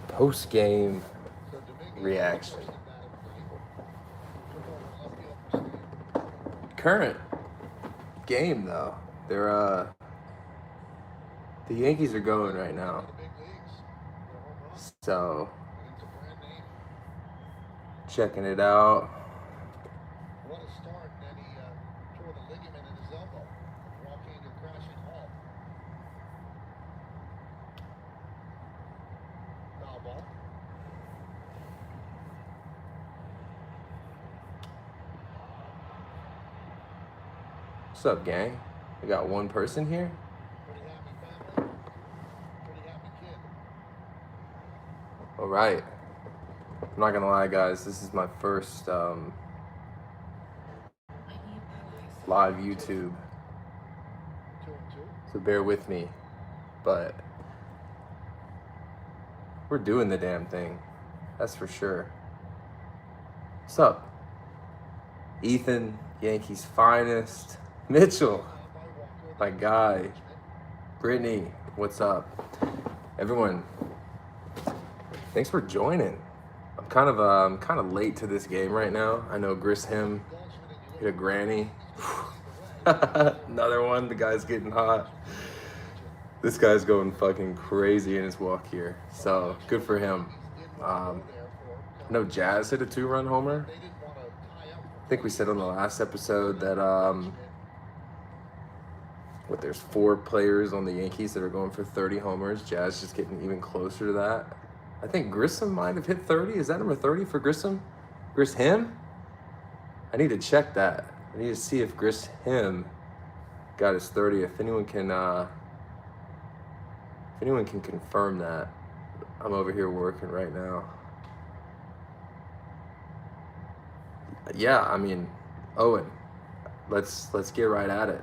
Post-game reaction. Current game though, they're the Yankees are going right now. So checking it out. What a start, and then he tore the ligament in his elbow. Ball came to a crashing halt. Foul ball. What's up, gang? We got one person here. Pretty happy family. Pretty happy kid. All right. I'm not gonna lie, guys. This is my first live YouTube, 2-2. so bear with me. But we're doing the damn thing. That's for sure. What's up? Ethan, Yankees finest. Mitchell, my guy. Brittany, what's up? Everyone, thanks for joining. I'm kind of late to this game right now. I know Grissom hit a granny. Another one. The guy's getting hot. This guy's going fucking crazy in his walk here. So good for him. I know Jazz hit a 2-run homer. I think we said on the last episode that there's 4 players on the Yankees that are going for 30 homers. Jazz just getting even closer to that. I think Grissom might have hit 30. Is that number 30 for Grissom? Grissom? I need to check that. I need to see if Grissom got his 30. If anyone can confirm that. I'm over here working right now. Yeah, I mean, Owen, let's get right at it.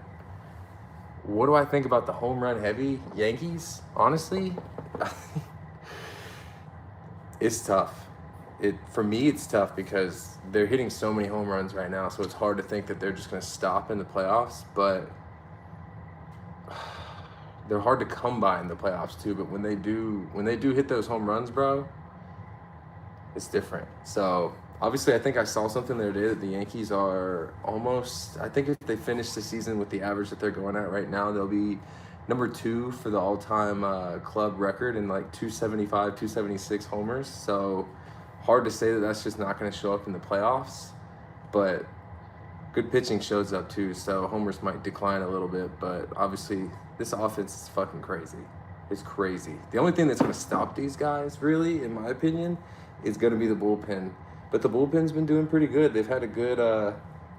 What do I think about the home run heavy Yankees? Honestly, it's tough. For me, it's tough because they're hitting so many home runs right now, so it's hard to think that they're just going to stop in the playoffs. But they're hard to come by in the playoffs too. But when they do hit those home runs, bro, it's different. So obviously, I think I saw something the other day that the Yankees are almost, I think if they finish the season with the average that they're going at right now, they'll be number 2 for the all-time club record in like 275, 276 homers. So hard to say that that's just not going to show up in the playoffs. But good pitching shows up too, so homers might decline a little bit. But obviously, this offense is fucking crazy. It's crazy. The only thing that's going to stop these guys, really, in my opinion, is going to be the bullpen. But the bullpen's been doing pretty good. They've had a good,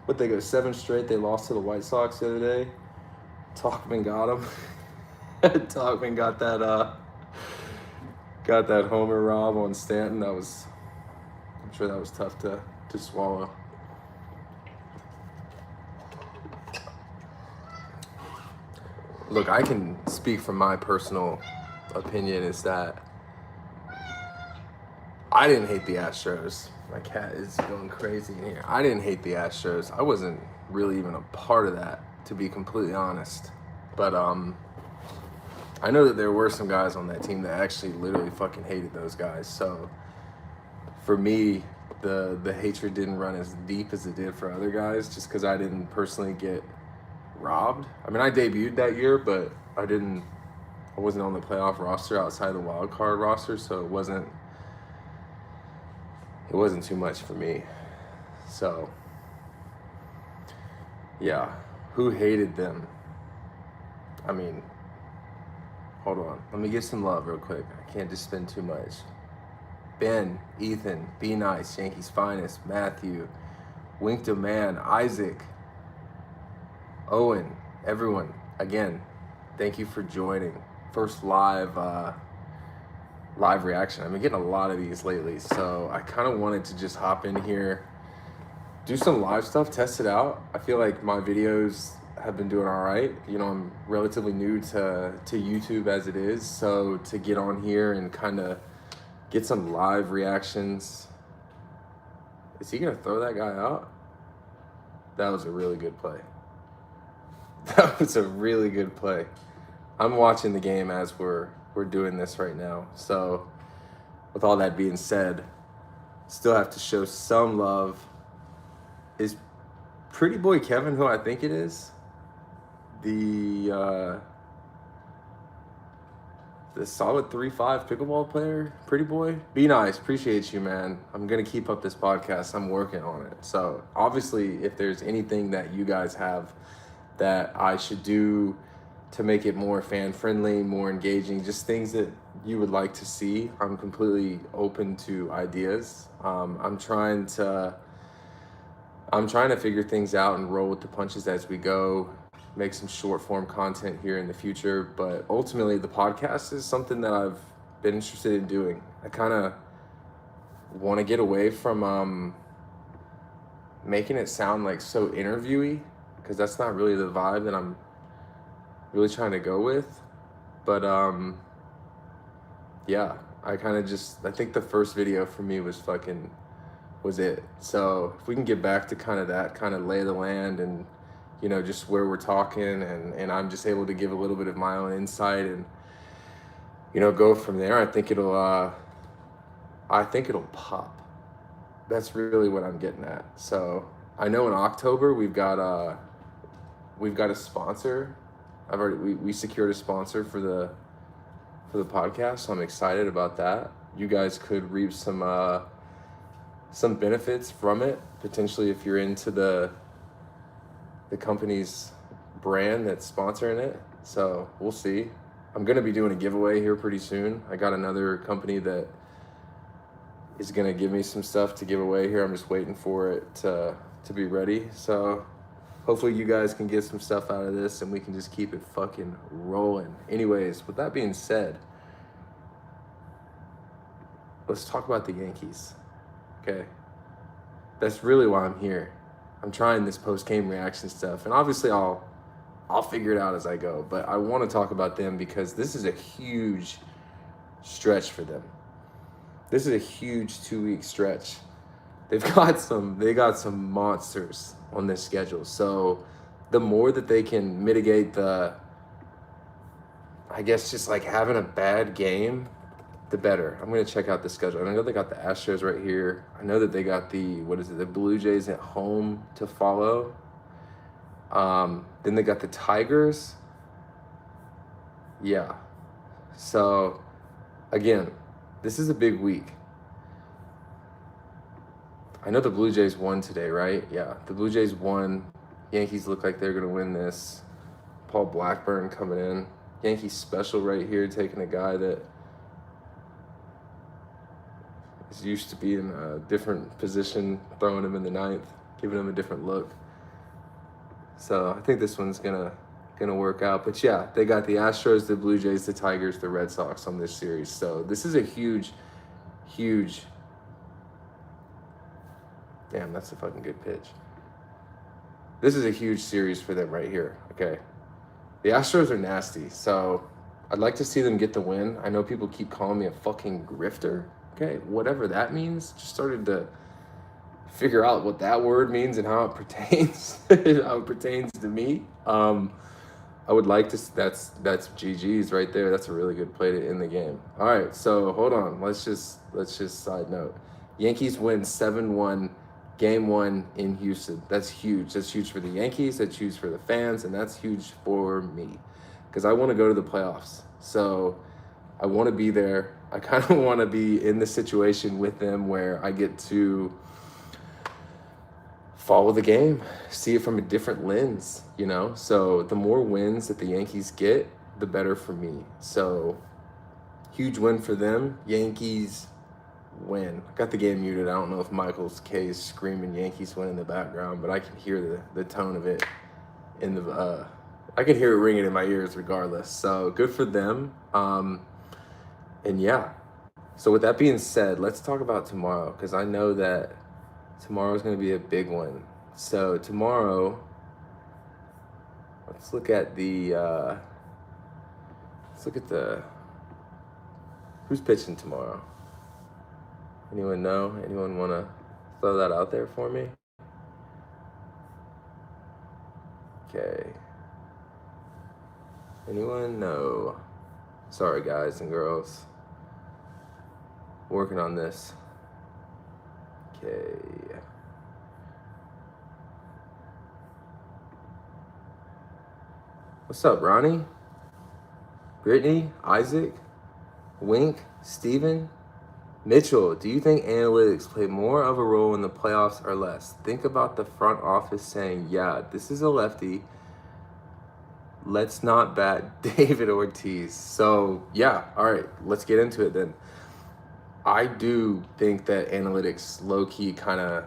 they go 7 straight. They lost to the White Sox the other day. Talkman got him. Talkman got that homer rob on Stanton. I'm sure that was tough to swallow. Look, I can speak from my personal opinion is that I didn't hate the Astros. My cat is going crazy in here. I didn't hate the Astros. I wasn't really even a part of that, to be completely honest. But I know that there were some guys on that team that actually literally fucking hated those guys. So for me, the hatred didn't run as deep as it did for other guys, just because I didn't personally get robbed. I mean, I debuted that year, but I wasn't on the playoff roster outside the wild card roster, so it wasn't too much for me. So yeah, who hated them? I mean, hold on, let me give some love real quick. I can't just spend too much. Ben, Ethan, Be Nice, Yankees Finest, Matthew, Winked a Man, Isaac, Owen, everyone, again, thank you for joining. First live reaction. I've been getting a lot of these lately, so I kind of wanted to just hop in here, do some live stuff, test it out. I feel like my videos have been doing all right. You know, I'm relatively new to YouTube as it is, so to get on here and kind of get some live reactions. Is he gonna throw that guy out? That was a really good play. That was a really good play. I'm watching the game as we're doing this right now. So with all that being said, still have to show some love. Is Pretty Boy Kevin who I think it is? The solid 3'5" pickleball player, Pretty Boy. Be nice, appreciate you, man. I'm gonna keep up this podcast. I'm working on it. So obviously, if there's anything that you guys have that I should do to make it more fan friendly, more engaging, just things that you would like to see, I'm completely open to ideas. I'm trying to figure things out and roll with the punches as we go, make some short form content here in the future. But ultimately, the podcast is something that I've been interested in doing. I kind of want to get away from making it sound like so interviewy, because that's not really the vibe that I'm really trying to go with. But yeah, I think the first video for me was it. So if we can get back to kind of that kind of lay of the land and, you know, just where we're talking, and I'm just able to give a little bit of my own insight and, you know, go from there, I think it'll pop. That's really what I'm getting at. So I know in October we've got a sponsor. We secured a sponsor for the podcast, so I'm excited about that. You guys could reap some benefits from it, potentially, if you're into the company's brand that's sponsoring it. So we'll see. I'm gonna be doing a giveaway here pretty soon. I got another company that is gonna give me some stuff to give away here. I'm just waiting for it to be ready. So hopefully you guys can get some stuff out of this and we can just keep it fucking rolling. Anyways, with that being said, let's talk about the Yankees. Okay, that's really why I'm here. I'm trying this post-game reaction stuff, and obviously I'll figure it out as I go, but I want to talk about them because this is a huge stretch for them. This is a huge 2-week stretch. They got some monsters on this schedule. So the more that they can mitigate just like having a bad game, the better. I'm going to check out the schedule. I know they got the Astros right here. I know that they got the Blue Jays at home to follow. Then they got the Tigers. Yeah. So, again, this is a big week. I know the Blue Jays won today, right? Yeah, the Blue Jays won. Yankees look like they're going to win this. Paul Blackburn coming in. Yankees special right here, taking a guy that is used to be in a different position, throwing him in the ninth, giving him a different look. So I think this one's gonna work out. But yeah, they got the Astros, the Blue Jays, the Tigers, the Red Sox on this series. So this is a huge damn, that's a fucking good pitch. This is a huge series for them right here, okay? The Astros are nasty, so I'd like to see them get the win. I know people keep calling me a fucking grifter, okay? Whatever that means. Just started to figure out what that word means and how it pertains to me. I would like to, that's GG's right there. That's a really good play to end the game. All right, so hold on. Let's just side note. Yankees win 7-1 game 1 in Houston. That's huge. That's huge for the Yankees. That's huge for the fans, and that's huge for me because I want to go to the playoffs. So I want to be there. I kind of want to be in the situation with them where I get to follow the game, see it from a different lens, you know? So the more wins that the Yankees get, the better for me. So huge win for them. Yankees win. I got the game muted. I don't know if Michael's K is screaming Yankees win in the background, but I can hear the tone of it in the I can hear it ringing in my ears regardless. So good for them. And yeah. So with that being said, let's talk about tomorrow, because I know that tomorrow is going to be a big one. So tomorrow, let's look at who's pitching tomorrow. Anyone know? Anyone want to throw that out there for me? Okay. Anyone? No. Sorry, guys and girls. Working on this. Okay. What's up, Ronnie? Brittany? Isaac? Wink? Steven? Mitchell, do you think analytics play more of a role in the playoffs or less? Think about the front office saying, yeah, this is a lefty. Let's not bat David Ortiz. So, yeah, all right, let's get into it then. I do think that analytics low-key I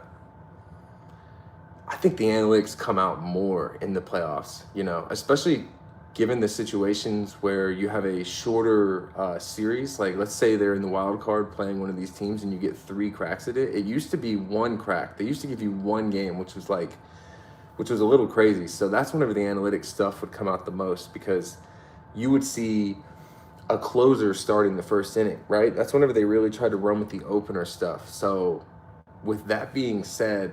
think the analytics come out more in the playoffs, especially given the situations where you have a shorter series. Like, let's say they're in the wild card playing one of these teams and you get 3 cracks at it. It used to be 1 crack. They used to give you 1 game, which was a little crazy. So that's whenever the analytics stuff would come out the most, because you would see a closer starting the first inning, right? That's whenever they really tried to run with the opener stuff. So with that being said,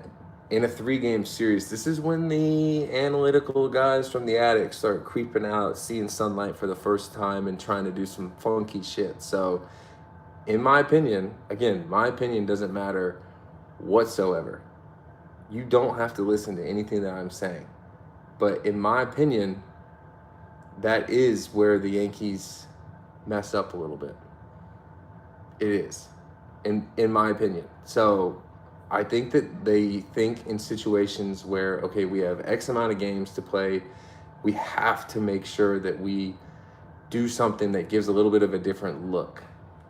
in a 3-game series, this is when the analytical guys from the attic start creeping out, seeing sunlight for the first time and trying to do some funky shit. So in my opinion, again, my opinion doesn't matter whatsoever. You don't have to listen to anything that I'm saying. But in my opinion, that is where the Yankees mess up a little bit. It is, in my opinion. So I think that they think in situations where, okay, we have X amount of games to play, we have to make sure that we do something that gives a little bit of a different look.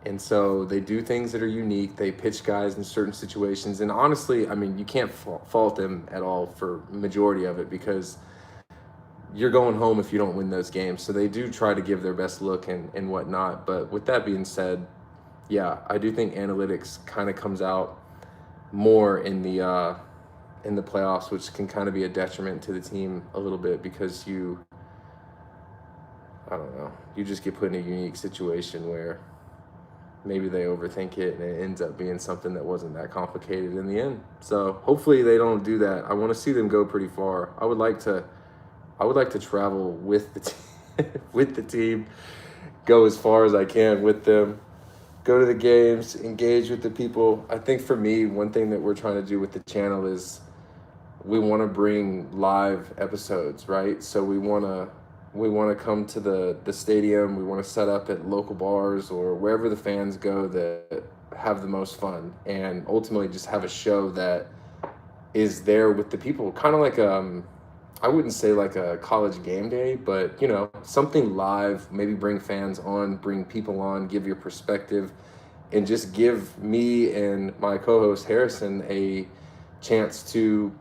And so they do things that are unique. They pitch guys in certain situations. And honestly, I mean, you can't fault them at all for majority of it, because you're going home if you don't win those games. So they do try to give their best look and whatnot. But with that being said, yeah, I do think analytics kind of comes out more in the playoffs, which can kind of be a detriment to the team a little bit, because I don't know, you just get put in a unique situation where maybe they overthink it and it ends up being something that wasn't that complicated in the end. So hopefully they don't do that. I want to see them go pretty far. I would like to travel with the with the team, go as far as I can with them, go to the games, engage with the people. I think for me, one thing that we're trying to do with the channel is we want to bring live episodes, right? So we want to come to the stadium. We want to set up at local bars or wherever the fans go that have the most fun, and ultimately just have a show that is there with the people, kind of like I wouldn't say like a college game day, but something live. Maybe bring fans on, bring people on, give your perspective, and just give me and my co-host Harrison a chance to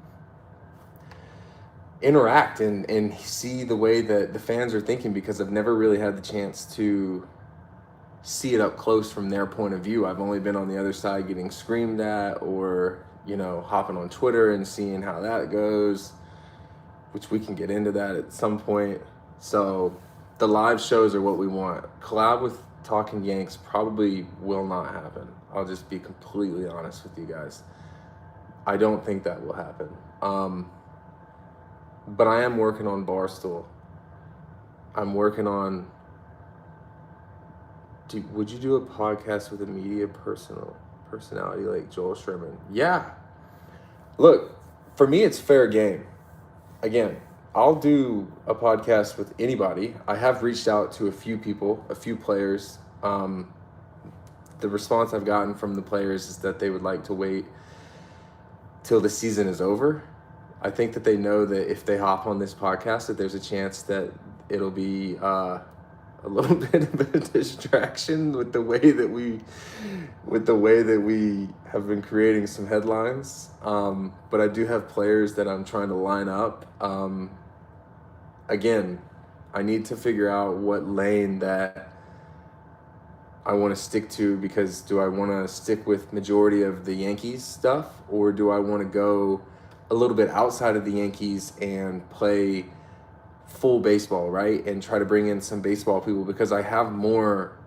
interact and see the way that the fans are thinking, because I've never really had the chance to see it up close from their point of view. I've only been on the other side getting screamed at, or hopping on Twitter and seeing how that goes, which we can get into that at some point. So the live shows are what we want. Collab with Talking Yanks probably will not happen. I'll just be completely honest with you guys. I don't think that will happen. But I am working on Barstool. I'm working on... would you do a podcast with a media personality like Joel Sherman? Yeah. Look, for me, it's fair game. Again, I'll do a podcast with anybody. I have reached out to a few people, a few players. The response I've gotten from the players is that they would like to wait till the season is over. I think that they know that if they hop on this podcast, that there's a chance that it'll be a little bit of a distraction with the way that we have been creating some headlines. But I do have players that I'm trying to line up. Again, I need to figure out what lane that I want to stick to, because do I want to stick with majority of the Yankees stuff, or do I want to go a little bit outside of the Yankees and play full baseball, right? And try to bring in some baseball people, because I have more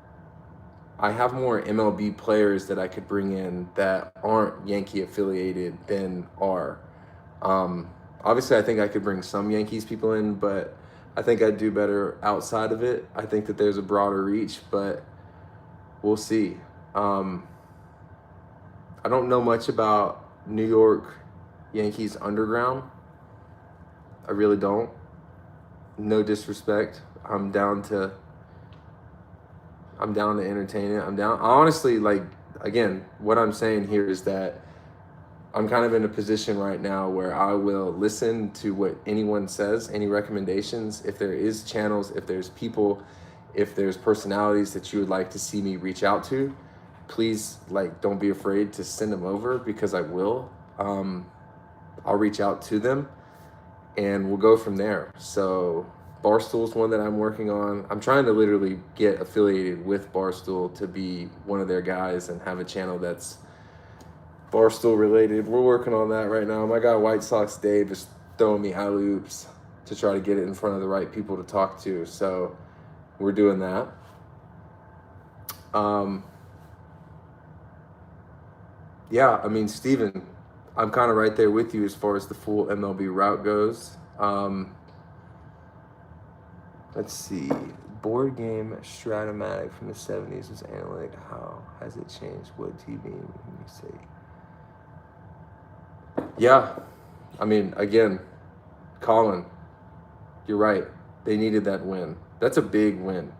MLB players that I could bring in that aren't Yankee affiliated than are. Obviously, I think I could bring some Yankees people in, but I think I'd do better outside of it. I think that there's a broader reach, but we'll see. I don't know much about New York Yankees underground. I really don't. No disrespect. I'm down to entertain it. Honestly, like, again, what I'm saying here is that I'm kind of in a position right now where I will listen to what anyone says, any recommendations. If there is channels, if there's people, if there's personalities that you would like to see me reach out to, please, like, don't be afraid to send them over, because I will. I'll reach out to them and we'll go from there. So Barstool's one that I'm working on. I'm trying to literally get affiliated with Barstool to be one of their guys and have a channel that's Barstool related. We're working on that right now. My guy White Sox Dave is throwing me alley-oops to try to get it in front of the right people to talk to. So we're doing that. Yeah, I mean, Steven, I'm kind of right there with you as far as the full MLB route goes. Let's see. Board game Stratomatic from the 70s was analytic. How has it changed? What TV can you say? Yeah, I mean, again, Colin, you're right. They needed that win. That's a big win.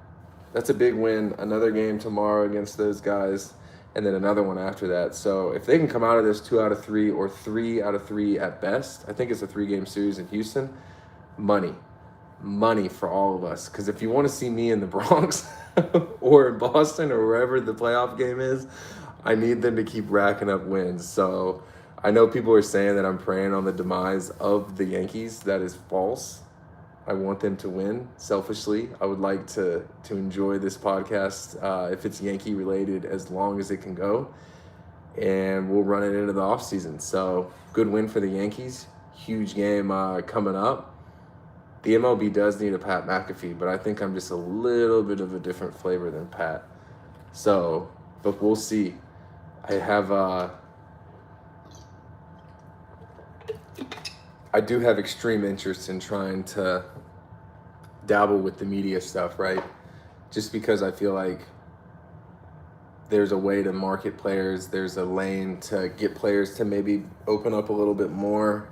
That's a big win. Another game tomorrow against those guys, and then another one after that. So if they can come out of this 2 out of 3 or 3 out of 3 at best, I think it's a 3-game series in Houston, money for all of us. Because if you want to see me in the Bronx or in Boston or wherever the playoff game is, I need them to keep racking up wins. So I know people are saying that I'm preying on the demise of the Yankees. That is false. I want them to win selfishly. I would like to enjoy this podcast, if it's Yankee related, as long as it can go. And we'll run it into the offseason. So good win for the Yankees. Huge game coming up. The MLB does need a Pat McAfee, but I think I'm just a little bit of a different flavor than Pat. So, but we'll see. I do have extreme interest in trying to dabble with the media stuff, right? Just because I feel like there's a way to market players. There's a lane to get players to maybe open up a little bit more.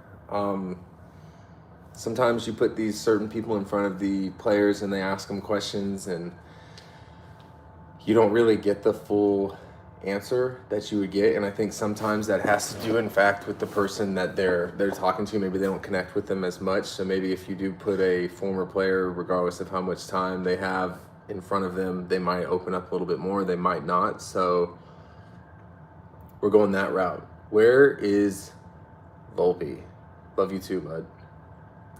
Sometimes you put these certain people in front of the players and they ask them questions and you don't really get the full answer that you would get. And I think sometimes that has to do, in fact, with the person that they're talking to. Maybe they don't connect with them as much. So maybe if you do put a former player, regardless of how much time they have in front of them, they might open up a little bit more, they might not. So we're going that route. Where is Volpe? Love you too, bud.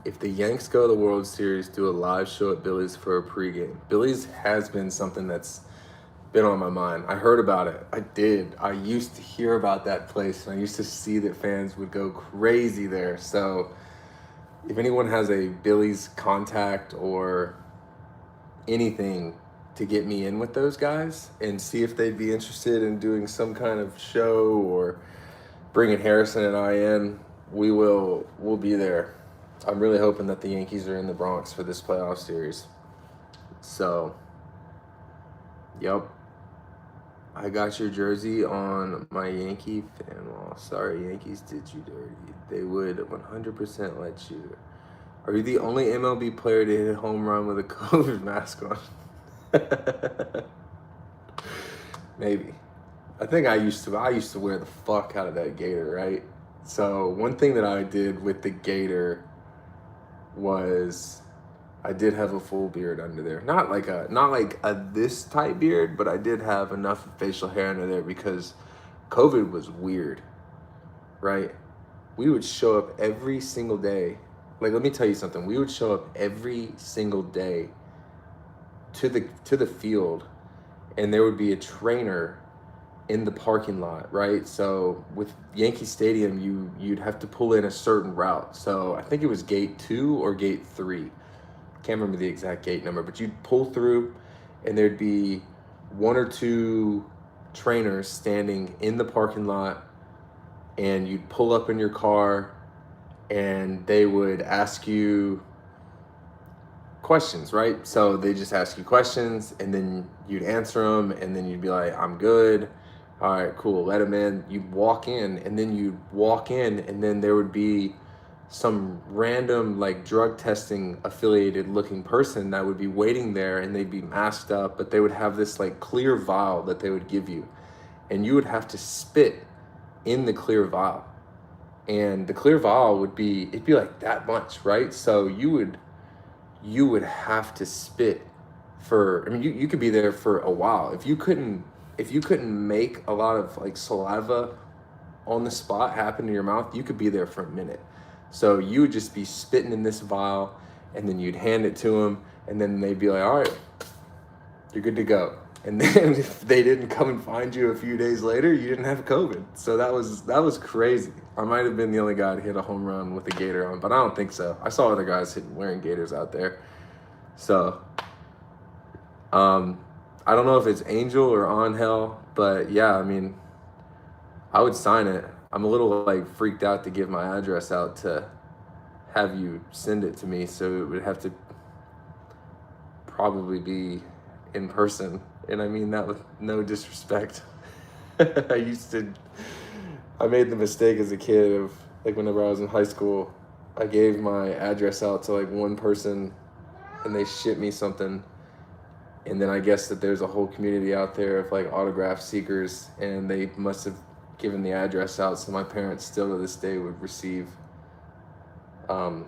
If the Yanks go to the World Series, do a live show at Billy's for a pregame. Billy's has been something that's been on my mind. I heard about it. I did. I used to hear about that place, and I used to see that fans would go crazy there. So if anyone has a Billy's contact or anything to get me in with those guys and see if they'd be interested in doing some kind of show or bringing Harrison and I in, we'll be there. I'm really hoping that the Yankees are in the Bronx for this playoff series. So, yep. I got your jersey on my Yankee fan wall. Sorry, Yankees did you dirty. They would 100% let you. Are you the only MLB player to hit a home run with a COVID mask on? Maybe. I think I used to wear the fuck out of that gator, right? So one thing that I did with the gator was I did have a full beard under there. Not like a this type beard, but I did have enough facial hair under there because COVID was weird, right? We would show up every single day. Like, let me tell you something. We would show up every single day to the field, and there would be a trainer in the parking lot, right? So with Yankee Stadium, you'd have to pull in a certain route. So I think it was gate 2 or gate 3. Can't remember the exact gate number, but you'd pull through and there'd be 1 or 2 trainers standing in the parking lot, and you'd pull up in your car and they would ask you questions, right? So they just ask you questions, and then you'd answer them, and then you'd be like, I'm good. All right, cool, let them in. You'd walk in, and then there would be some random like drug testing affiliated looking person that would be waiting there, and they'd be masked up, but they would have this like clear vial that they would give you, and you would have to spit in the clear vial. And the clear vial it'd be like that much, right? So you would have to spit for, I mean, you could be there for a while. If you couldn't make a lot of like saliva on the spot happen in your mouth, you could be there for a minute. So you would just be spitting in this vial, and then you'd hand it to them, and then they'd be like, all right, you're good to go. And then if they didn't come and find you a few days later, you didn't have COVID. So that was crazy. I might have been the only guy to hit a home run with a gator on, but I don't think so. I saw other guys wearing gators out there. So I don't know if it's Angel or On Hell, but yeah, I mean, I would sign it. I'm a little like freaked out to give my address out to have you send it to me, so it would have to probably be in person. And I mean that with no disrespect. I made the mistake as a kid of like whenever I was in high school, I gave my address out to like one person, and they shipped me something. And then I guess that there's a whole community out there of like autograph seekers, and they must have given the address out, so my parents still to this day would receive fan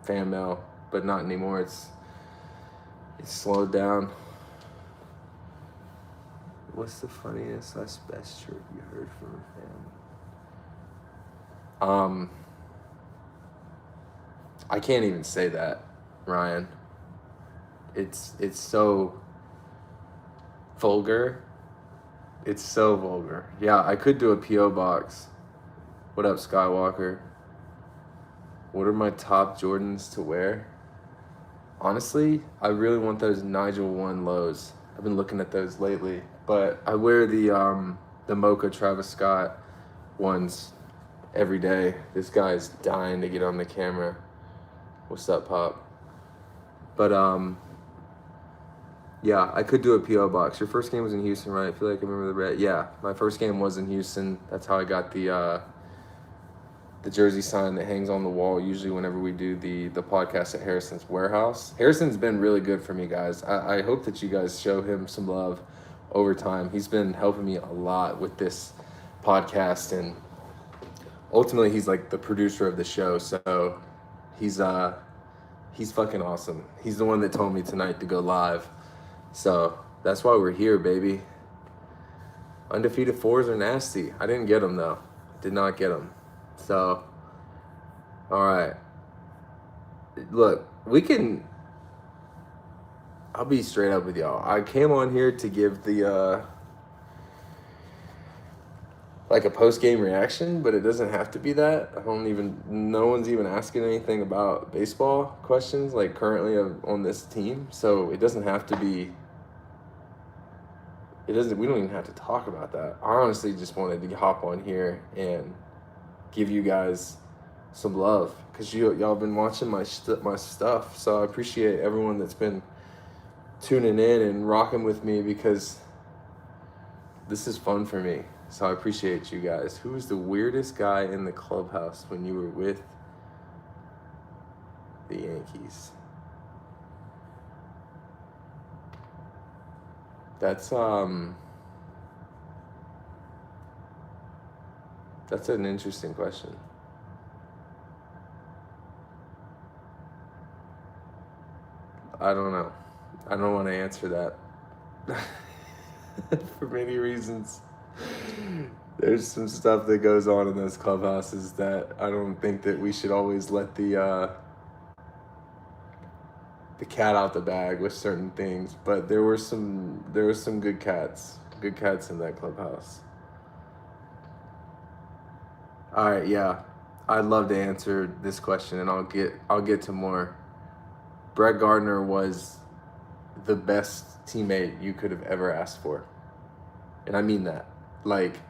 mail, but not anymore. It's slowed down. What's the funniest / best shirt you heard from a fan? I can't even say that, Ryan. It's so vulgar. It's so vulgar. Yeah, I could do a P.O. box. What up, Skywalker? What are my top Jordans to wear? Honestly, I really want those Nigel 1 lows. I've been looking at those lately. But I wear the Mocha Travis Scott ones every day. This guy's dying to get on the camera. What's up, Pop? But yeah, I could do a P.O. box. Your first game was in Houston, right? I feel like I remember the red. Yeah, my first game was in Houston. That's how I got the jersey sign that hangs on the wall usually whenever we do the podcast at Harrison's warehouse. Harrison's been really good for me, guys. I hope that you guys show him some love over time. He's been helping me a lot with this podcast, and ultimately he's like the producer of the show. So he's fucking awesome. He's the one that told me tonight to go live. So that's why we're here, baby. Undefeated 4s are nasty. I didn't get them, though. Did not get them. So, all right. Look, I'll be straight up with y'all. I came on here to give the, like a post-game reaction, but it doesn't have to be that. No one's even asking anything about baseball questions, like currently on this team. So it doesn't have to be, we don't even have to talk about that. I honestly just wanted to hop on here and give you guys some love, because y'all been watching my stuff. So I appreciate everyone that's been tuning in and rocking with me, because this is fun for me. So I appreciate you guys. Who was the weirdest guy in the clubhouse when you were with the Yankees? That's an interesting question. I don't know. I don't want to answer that for many reasons. There's some stuff that goes on in those clubhouses that I don't think that we should always let the cat out the bag with certain things. But there were some good cats in that clubhouse. All right, yeah, I'd love to answer this question, and I'll get to more. Brett Gardner was the best teammate you could have ever asked for, and I mean that. Like,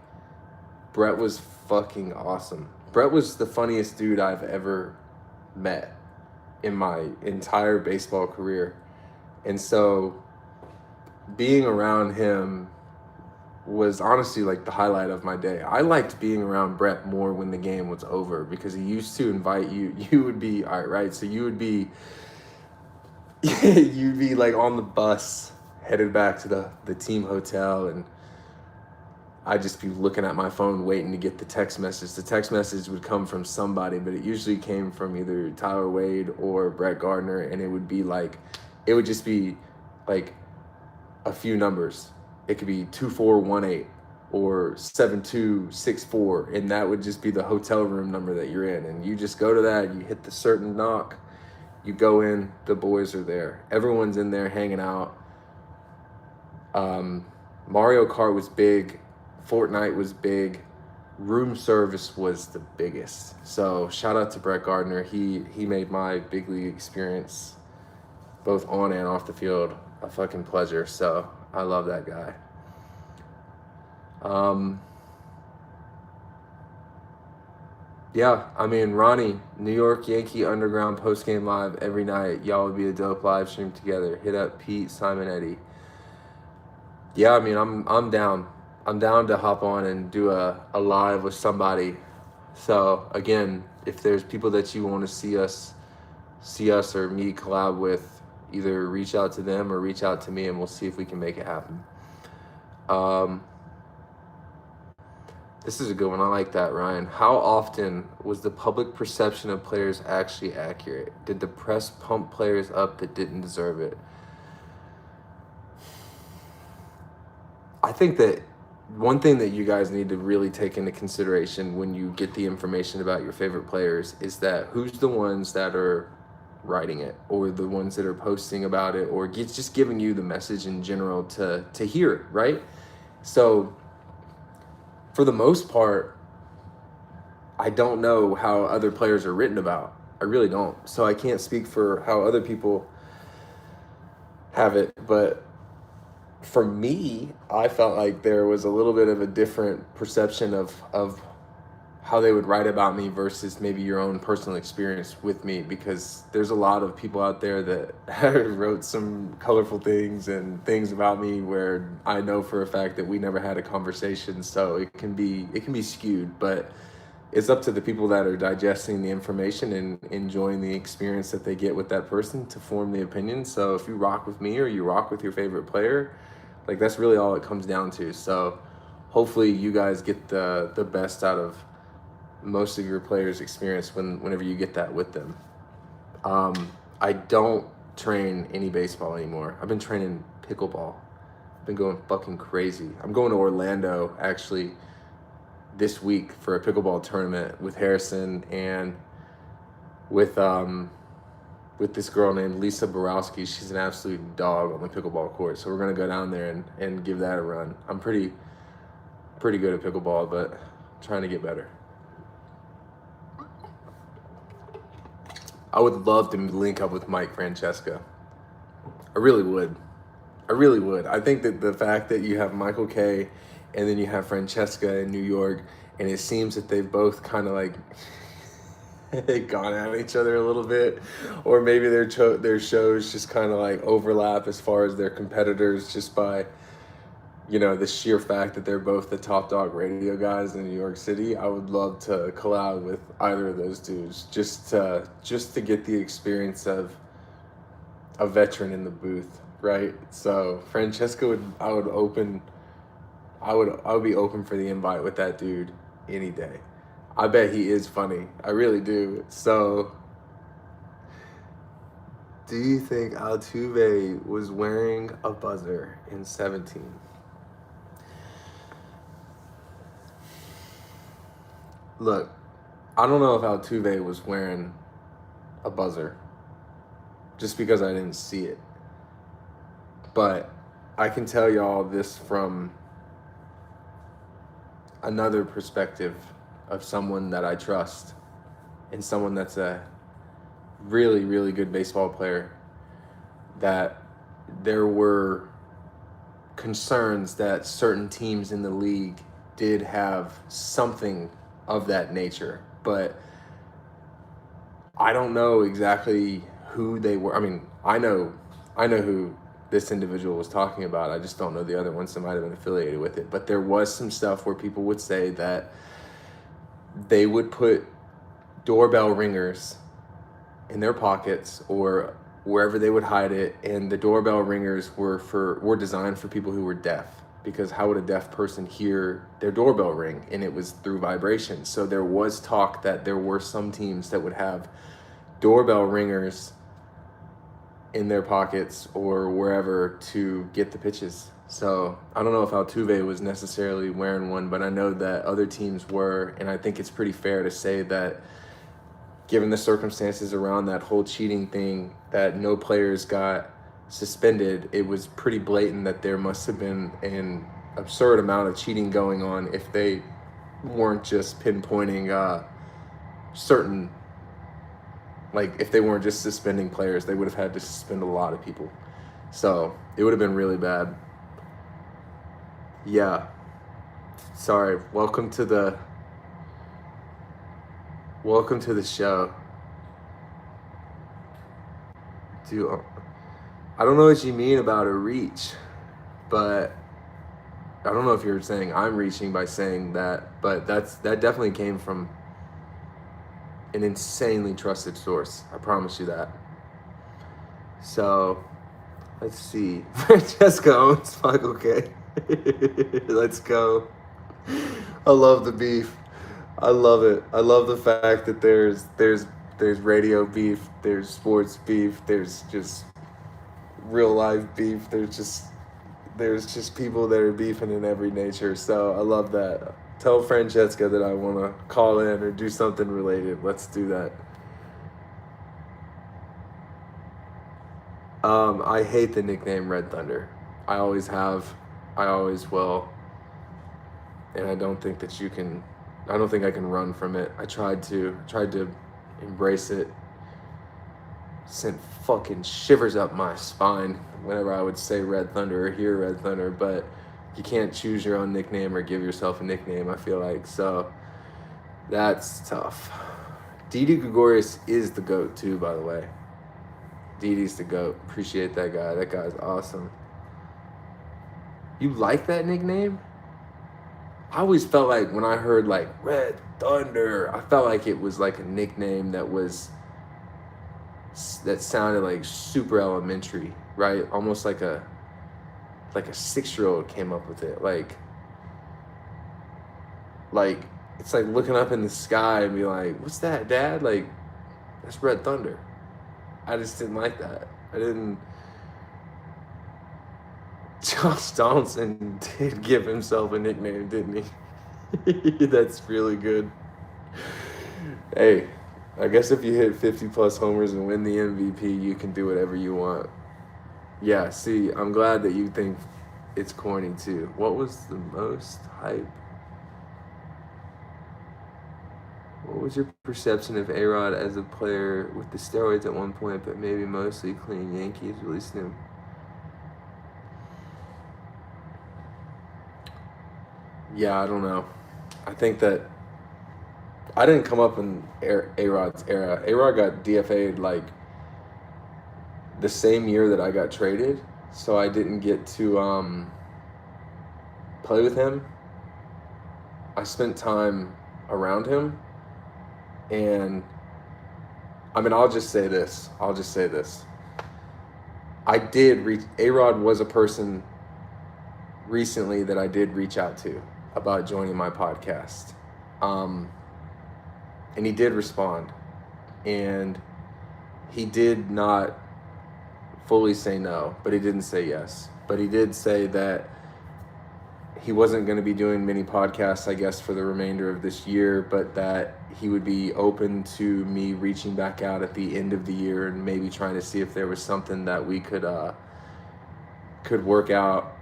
Brett was fucking awesome. Brett was the funniest dude I've ever met. in my entire baseball career. And so being around him was honestly like the highlight of my day. I liked being around Brett more when the game was over because he used to invite you. You would be, all right, so you would be, you'd be like on the bus headed back to the team hotel, and I'd just be looking at my phone waiting to get the text message. The text message would come from somebody, but it usually came from either Tyler Wade or Brett Gardner, and it would just be like a few numbers. It could be 2418 or 7264, and that would just be the hotel room number that you're in. And you just go to that, you hit the certain knock, you go in, the boys are there. Everyone's in there hanging out. Mario Kart was big. Fortnite was big. Room service was the biggest. So shout out to Brett Gardner. He made my big league experience, both on and off the field, a fucking pleasure. So I love that guy. Yeah, I mean, Ronnie, New York Yankee Underground post-game live every night. Y'all would be a dope live stream together. Hit up Pete, Simon, Eddie. Yeah, I mean, I'm down. I'm down to hop on and do a live with somebody. So again, if there's people that you want to see us or me collab with, either reach out to them or reach out to me, and we'll see if we can make it happen. This is a good one. I like that, Ryan. How often was the public perception of players actually accurate? Did the press pump players up that didn't deserve it? I think that one thing that you guys need to really take into consideration when you get the information about your favorite players is that who's the ones that are writing it, or the ones that are posting about it, or just giving you the message in general to hear it, right? So for the most part, I don't know how other players are written about. I really don't. So I can't speak for how other people have it. But for me, I felt like there was a little bit of a different perception of how they would write about me versus maybe your own personal experience with me, because there's a lot of people out there that wrote some colorful things and things about me where I know for a fact that we never had a conversation. So it can be skewed, but it's up to the people that are digesting the information and enjoying the experience that they get with that person to form the opinion. So if you rock with me or you rock with your favorite player, like that's really all it comes down to. So hopefully you guys get the best out of most of your players' experience whenever you get that with them. I don't train any baseball anymore. I've been training pickleball. I've been going fucking crazy. I'm going to Orlando actually this week for a pickleball tournament with Harrison and with this girl named Lisa Borowski. She's an absolute dog on the pickleball court. So we're gonna go down there and give that a run. I'm pretty good at pickleball, but I'm trying to get better. I would love to link up with Mike Francesca. I really would. I think that the fact that you have Michael K and then you have Francesca in New York, and it seems that they've both kind of like gone at each other a little bit, or maybe their shows just kind of like overlap as far as their competitors, just by the sheer fact that they're both the top dog radio guys in New York City. I would love to collab with either of those dudes just to get the experience of a veteran in the booth, right? So Francesca I would be open for the invite with that dude any day. I bet he is funny. I really do. So do you think Altuve was wearing a buzzer in 17? Look, I don't know if Altuve was wearing a buzzer just because I didn't see it. But I can tell y'all this from another perspective of someone that I trust and someone that's a really, really good baseball player, that there were concerns that certain teams in the league did have something of that nature. But I don't know exactly who they were. I mean, I know who this individual was talking about. I just don't know the other ones that might have been affiliated with it. But there was some stuff where people would say that they would put doorbell ringers in their pockets or wherever they would hide it, and the doorbell ringers were designed for people who were deaf, because how would a deaf person hear their doorbell ring? And it was through vibration. So there was talk that there were some teams that would have doorbell ringers in their pockets or wherever to get the pitches. So I don't know if Altuve was necessarily wearing one, but I know that other teams were, and I think it's pretty fair to say that given the circumstances around that whole cheating thing, that no players got suspended, it was pretty blatant that there must have been an absurd amount of cheating going on if they weren't just pinpointing certain, like if they weren't just suspending players, they would have had to suspend a lot of people. So it would have been really bad. Yeah. Sorry. Welcome to the show. Dude, I don't know what you mean about a reach, but I don't know if you're saying I'm reaching by saying that, but that definitely came from an insanely trusted source. I promise you that. So, let's see. Francesca owns Michael K. Let's go. I love the beef. I love it. I love the fact that there's radio beef, there's sports beef, there's just real life beef, there's just people that are beefing in every nature. So I love that. Tell Francesca that I want to call in or do something related. Let's do that. I hate the nickname Red Thunder. I always have. I always will. And I don't think I can run from it. I tried to embrace it. Sent fucking shivers up my spine whenever I would say Red Thunder or hear Red Thunder, but you can't choose your own nickname or give yourself a nickname, I feel like. So that's tough. Didi Gregorius is the GOAT too, by the way. Didi's the GOAT. Appreciate that guy. That guy's awesome. You like that nickname? I always felt like when I heard like Red Thunder, I felt like it was like a nickname that sounded like super elementary, right? Almost like a 6-year-old came up with it. Like it's like looking up in the sky and be like, "What's that, Dad?" Like, that's Red Thunder. I just didn't like that. Josh Donaldson did give himself a nickname, didn't he? That's really good. Hey, I guess if you hit 50 plus homers and win the MVP, you can do whatever you want. Yeah, see, I'm glad that you think it's corny too. What was the most hype? What was your perception of A-Rod as a player with the steroids at one point, but maybe mostly clean Yankees releasing him? Yeah, I don't know. I think that I didn't come up in A-Rod's era. A-Rod got DFA'd like the same year that I got traded, so I didn't get to play with him. I spent time around him, and I mean, I'll just say this. A-Rod was a person recently that I did reach out to about joining my podcast. And he did respond. And he did not fully say no, but he didn't say yes. But he did say that he wasn't going to be doing many podcasts, I guess, for the remainder of this year, but that he would be open to me reaching back out at the end of the year and maybe trying to see if there was something that we could work out.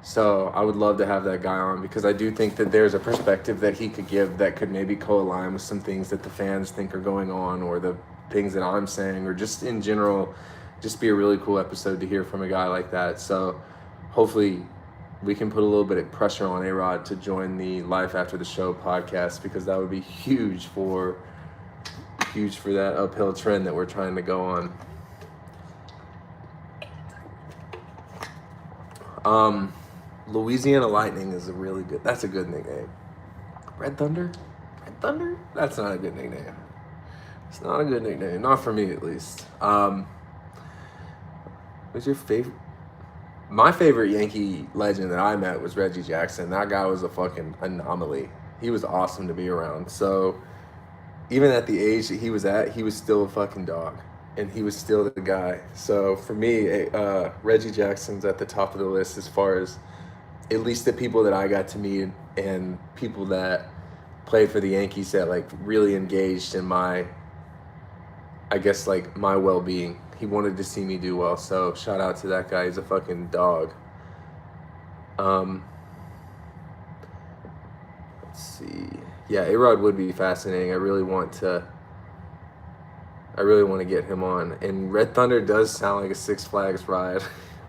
So I would love to have that guy on, because I do think that there's a perspective that he could give that could maybe co-align with some things that the fans think are going on, or the things that I'm saying, or just in general, just be a really cool episode to hear from a guy like that. So hopefully we can put a little bit of pressure on A-Rod to join the Life After the Show podcast, because that would be huge for huge for that uphill trend that we're trying to go on. Louisiana Lightning is that's a good nickname. Red Thunder? Red Thunder? That's not a good nickname. It's not a good nickname. Not for me, at least. What's your favorite? My favorite Yankee legend that I met was Reggie Jackson. That guy was a fucking anomaly. He was awesome to be around. So even at the age that he was at, he was still a fucking dog. And he was still the guy. So for me, Reggie Jackson's at the top of the list as far as at least the people that I got to meet and people that played for the Yankees that like really engaged in my, I guess, like my well-being. He wanted to see me do well, so shout out to that guy. He's a fucking dog. Let's see. Yeah, A-Rod would be fascinating. I really want to get him on. And Red Thunder does sound like a Six Flags ride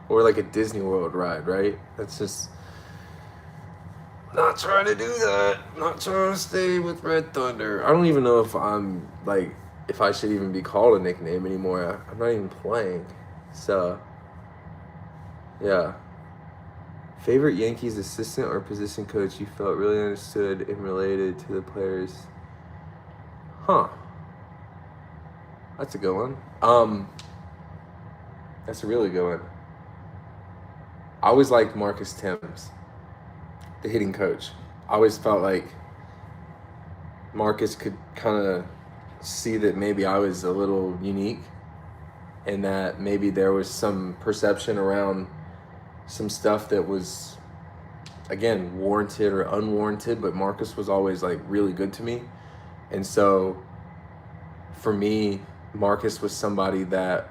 or like a Disney World ride, right? That's just not trying to do that. Not trying to stay with Red Thunder. I don't even know if I'm like, if I should even be called a nickname anymore. I'm not even playing. So, yeah. Favorite Yankees assistant or position coach you felt really understood and related to the players? Huh. That's a good one. That's a really good one. I always liked Marcus Thames, the hitting coach. I always felt like Marcus could kind of see that maybe I was a little unique and that maybe there was some perception around some stuff that was, again, warranted or unwarranted, but Marcus was always like really good to me. And so for me, Marcus was somebody that,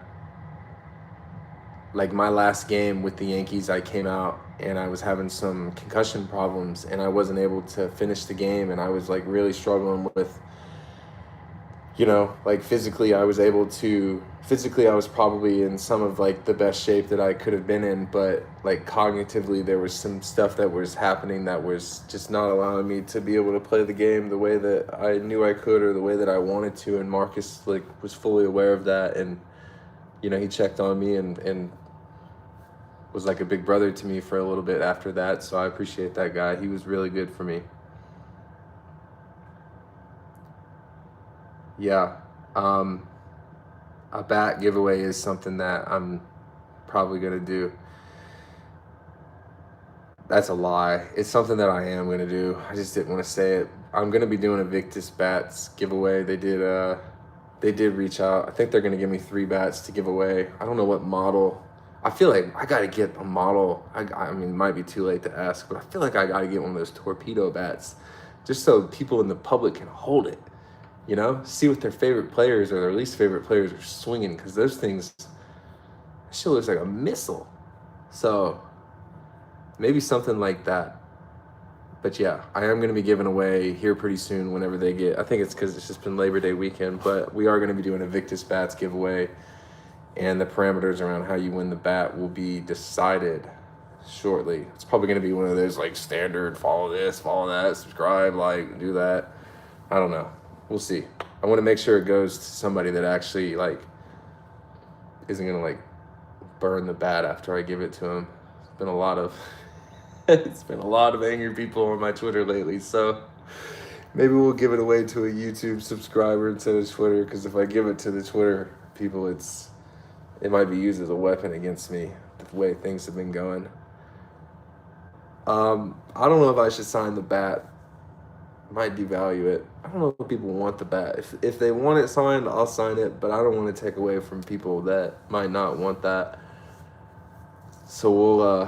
like my last game with the Yankees, I came out and I was having some concussion problems and I wasn't able to finish the game, and I was like really struggling with, you know, like physically I was probably in some of like the best shape that I could have been in, but like cognitively there was some stuff that was happening that was just not allowing me to be able to play the game the way that I knew I could or the way that I wanted to. And Marcus like was fully aware of that, and you know, he checked on me and was like a big brother to me for a little bit after that. So I appreciate that guy. He was really good for me. Yeah. A bat giveaway is something that I'm probably going to do. That's a lie. It's something that I am going to do. I just didn't want to say it. I'm going to be doing a Victus bats giveaway. They did reach out. I think they're going to give me 3 bats to give away. I don't know what model. I feel like I got to get a model. I mean, it might be too late to ask, but I feel like I got to get one of those torpedo bats just so people in the public can hold it. You know, see what their favorite players or their least favorite players are swinging, because those things, that shit looks like a missile. So maybe something like that. But yeah, I am going to be giving away here pretty soon whenever they get, I think it's because it's just been Labor Day weekend, but we are going to be doing a Victus Bats giveaway, and the parameters around how you win the bat will be decided shortly. It's probably going to be one of those like standard, follow this, follow that, subscribe, like, do that. I don't know. We'll see. I want to make sure it goes to somebody that actually like isn't gonna like burn the bat after I give it to him. It's been a lot of angry people on my Twitter lately, so maybe we'll give it away to a YouTube subscriber instead of Twitter, because if I give it to the Twitter people, it might be used as a weapon against me, the way things have been going. I don't know if I should sign the bat. Might devalue it. I don't know if people want the bat. If they want it signed, I'll sign it, but I don't want to take away from people that might not want that. So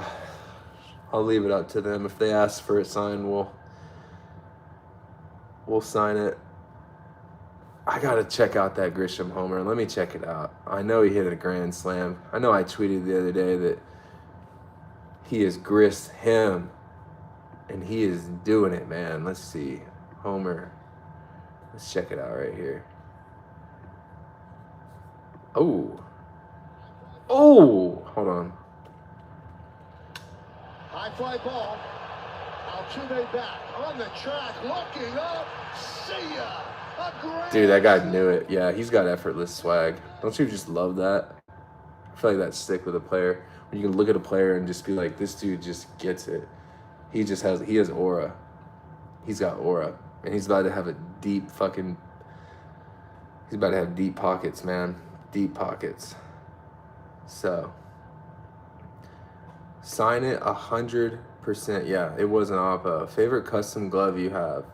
I'll leave it up to them. If they ask for it signed, we'll sign it. I gotta check out that Grisham homer. Let me check it out. I know he hit a grand slam. I know I tweeted the other day that he has grist him, and he is doing it, man. Let's see. Homer. Let's check it out right here. Oh. Hold on. High fly ball. Altuve back on the track, looking up. See ya. Dude, that guy knew it. Yeah, he's got effortless swag. Don't you just love that? I feel like that's sick with a player. When you can look at a player and just be like, this dude just gets it. He has aura. He's got aura. And he's about to have he's about to have deep pockets, man. Deep pockets. So, sign it 100%. Yeah, it was an oppa. Favorite custom glove you have?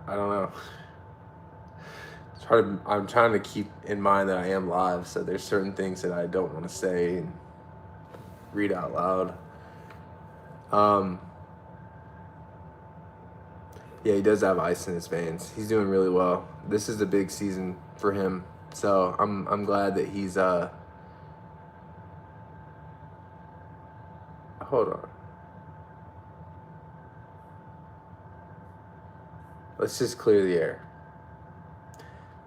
I don't know. I'm trying to keep in mind that I am live, so there's certain things that I don't want to say and read out loud. Yeah, he does have ice in his veins. He's doing really well. This is a big season for him, so I'm glad that he's hold on. Let's just clear the air.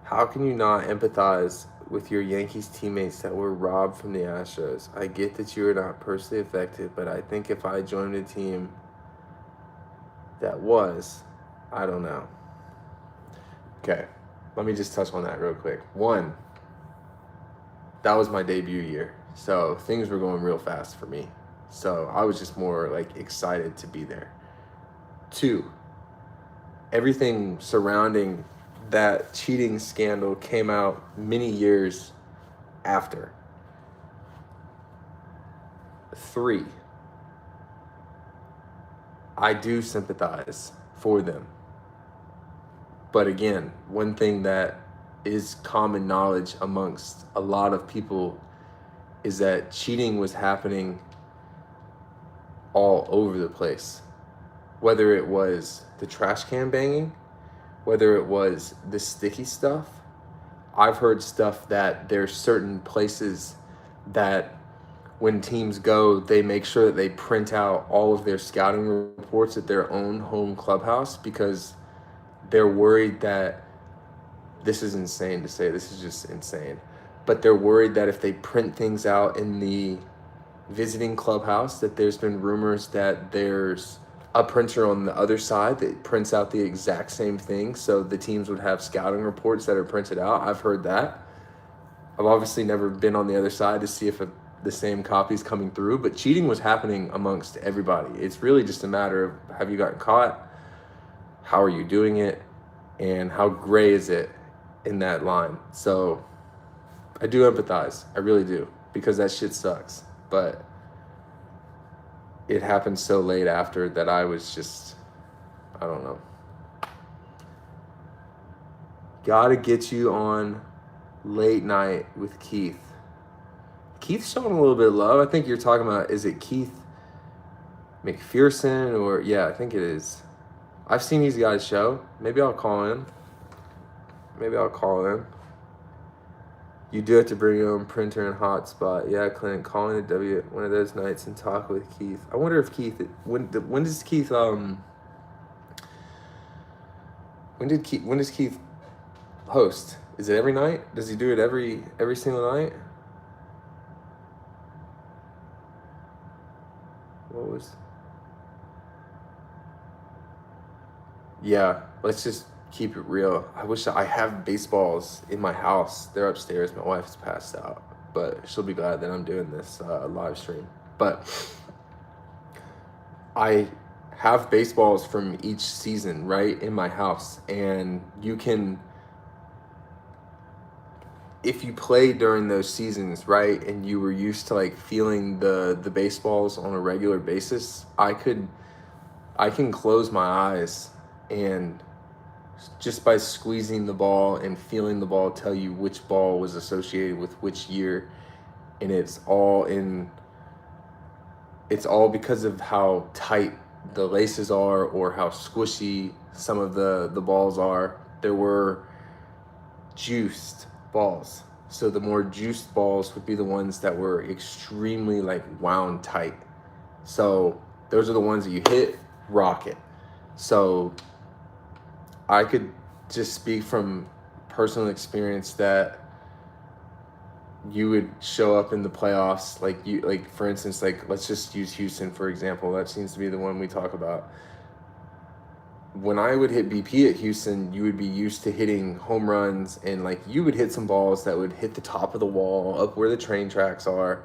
How can you not empathize with your Yankees teammates that were robbed from the Astros? I get that you are not personally affected, but I think if I joined a team that was, I don't know. Okay, let me just touch on that real quick. One, that was my debut year, so things were going real fast for me. So I was just more like excited to be there. Two, everything surrounding that cheating scandal came out many years after. 3, I do sympathize for them. But again, one thing that is common knowledge amongst a lot of people is that cheating was happening all over the place. Whether it was the trash can banging, whether it was the sticky stuff. I've heard stuff that there's certain places that when teams go, they make sure that they print out all of their scouting reports at their own home clubhouse because they're worried that, this is insane to say, this is just insane, but they're worried that if they print things out in the visiting clubhouse, that there's been rumors that there's a printer on the other side that prints out the exact same thing, so the teams would have scouting reports that are printed out. I've heard that. I've obviously never been on the other side to see if the same copy's coming through, but cheating was happening amongst everybody. It's really just a matter of, have you gotten caught? How are you doing it? And how gray is it in that line? So I do empathize. I really do, because that shit sucks. But it happened so late after that I was just, I don't know. Gotta get you on late night with Keith. Keith's showing a little bit of love. I think you're talking about, is it Keith McPherson or, yeah, I think it is. I've seen these guys show. Maybe I'll call in. You do have to bring your own printer and hotspot. Yeah, Clint, call in at one of those nights and talk with Keith. I wonder if Keith, when does Keith host? Is it every night? Does he do it every single night? Yeah, let's just keep it real. I wish I have baseballs in my house. They're upstairs. My wife's passed out, but she'll be glad that I'm doing this live stream. But I have baseballs from each season right in my house, and you can, if you play during those seasons, right, and you were used to like feeling the baseballs on a regular basis, I can close my eyes and just by squeezing the ball and feeling the ball tell you which ball was associated with which year. And it's all because of how tight the laces are or how squishy some of the balls are. There were juiced balls. So the more juiced balls would be the ones that were extremely like wound tight. So those are the ones that you hit, rocket. So I could just speak from personal experience that you would show up in the playoffs, like for instance, like let's just use Houston for example. That seems to be the one we talk about. When I would hit BP at Houston, you would be used to hitting home runs, and like you would hit some balls that would hit the top of the wall up where the train tracks are,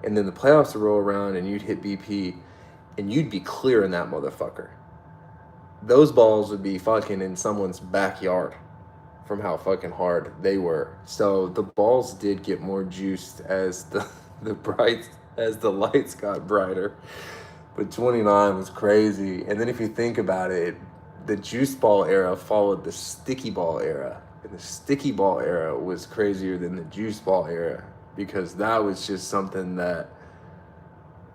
and then the playoffs would roll around and you'd hit BP and you'd be clearing that motherfucker. Those balls would be fucking in someone's backyard from how fucking hard they were. So the balls did get more juiced as the lights got brighter. But 29 was crazy. And then if you think about it, the juice ball era followed the sticky ball era. And the sticky ball era was crazier than the juice ball era, because that was just something that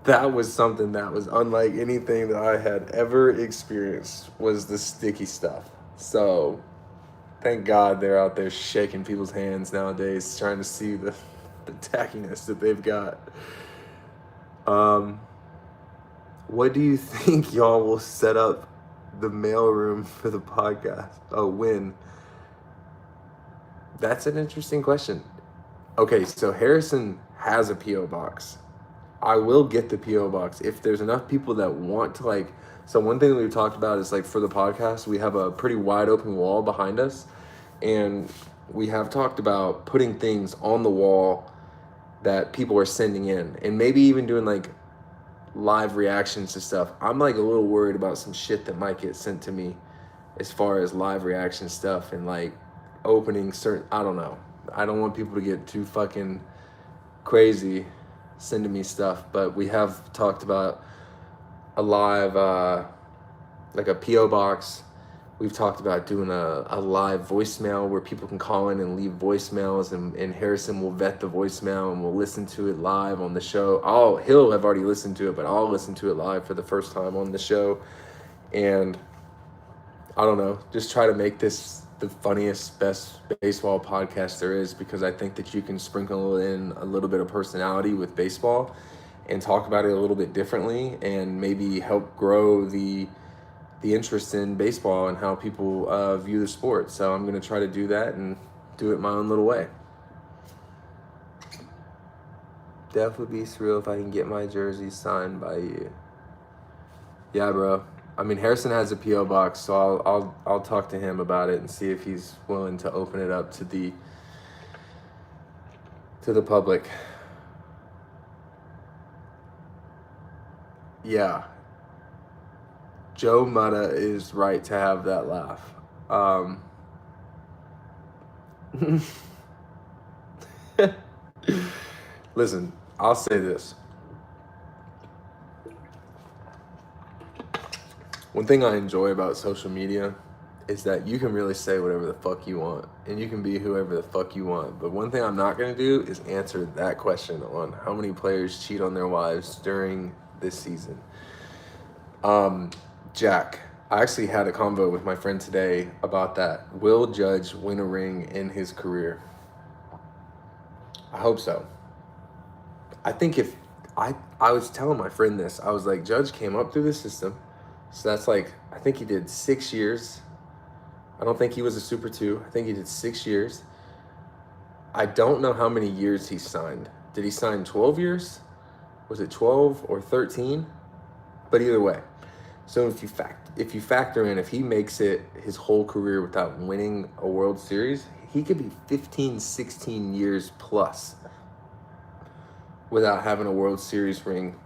was unlike anything that I had ever experienced, was the sticky stuff. So thank God they're out there shaking people's hands nowadays, trying to see the tackiness that they've got. What do you think y'all will set up the mailroom for the podcast? Oh, when? That's an interesting question. Okay, so Harrison has a P.O. box. I will get the P.O. box if there's enough people that want to, like, so one thing that we've talked about is, like, for the podcast, we have a pretty wide open wall behind us, and we have talked about putting things on the wall that people are sending in, and maybe even doing, like, live reactions to stuff. I'm, like, a little worried about some shit that might get sent to me as far as live reaction stuff and, like, opening certain, I don't know. I don't want people to get too fucking crazy sending me stuff, but we have talked about a live, like a P.O. box. We've talked about doing a live voicemail where people can call in and leave voicemails, and Harrison will vet the voicemail and we'll listen to it live on the show. He'll have already listened to it, but I'll listen to it live for the first time on the show. And I don't know, just try to make this the funniest, best baseball podcast there is, because I think that you can sprinkle in a little bit of personality with baseball and talk about it a little bit differently, and maybe help grow the interest in baseball and how people view the sport. So I'm going to try to do that and do it my own little way. Definitely be surreal if I can get my jersey signed by you. Yeah, bro. I mean, Harrison has a P.O. box, so I'll talk to him about it and see if he's willing to open it up to the public. Yeah. Joe Mutta is right to have that laugh. Listen, I'll say this. One thing I enjoy about social media is that you can really say whatever the fuck you want, and you can be whoever the fuck you want. But one thing I'm not going to do is answer that question on how many players cheat on their wives during this season. Jack, I actually had a convo with my friend today about that. Will Judge win a ring in his career? I hope so. I think if I was telling my friend this, I was like, Judge came up through the system. So that's like, I think he did 6 years. I don't think he was a Super 2. I think he did 6 years. I don't know how many years he signed. Did he sign 12 years? Was it 12 or 13? But either way. So if you factor in, if he makes it his whole career without winning a World Series, he could be 15, 16 years plus without having a World Series ring.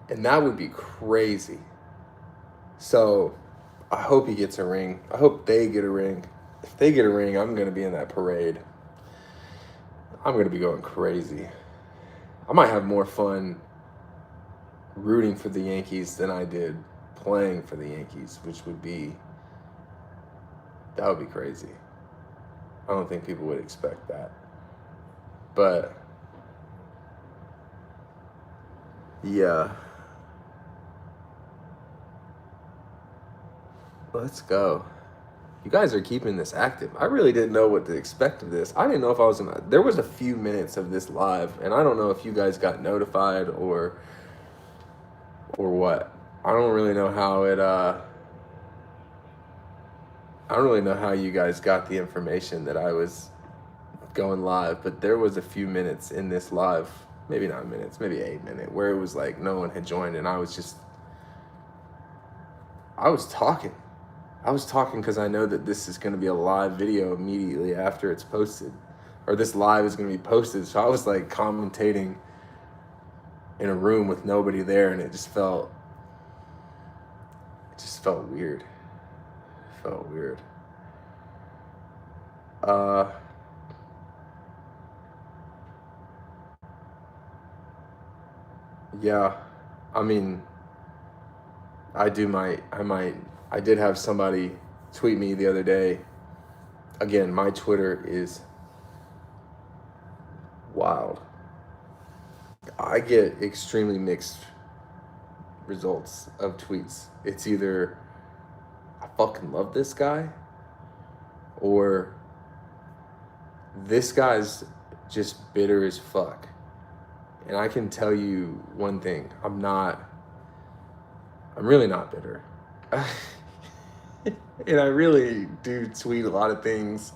And that would be crazy. So I hope he gets a ring. I hope they get a ring. If they get a ring, I'm going to be in that parade. I'm going to be going crazy. I might have more fun rooting for the Yankees than I did playing for the Yankees, that would be crazy. I don't think people would expect that. But yeah. Let's go. You guys are keeping this active. I really didn't know what to expect of this. I didn't know if I was there was a few minutes of this live, and I don't know if you guys got notified or what. I don't really know how I don't really know how you guys got the information that I was going live, but there was a few minutes in this live, maybe not minutes, maybe 8 minutes, where it was like no one had joined, and I was talking. I was talking because I know that this is going to be a live video immediately after it's posted, or this live is going to be posted. So I was like commentating in a room with nobody there, and it just felt weird. It felt weird. Yeah, I mean, I did have somebody tweet me the other day. Again, my Twitter is wild. I get extremely mixed results of tweets. It's either I fucking love this guy, or this guy's just bitter as fuck. And I can tell you one thing, I'm really not bitter. And I really do tweet a lot of things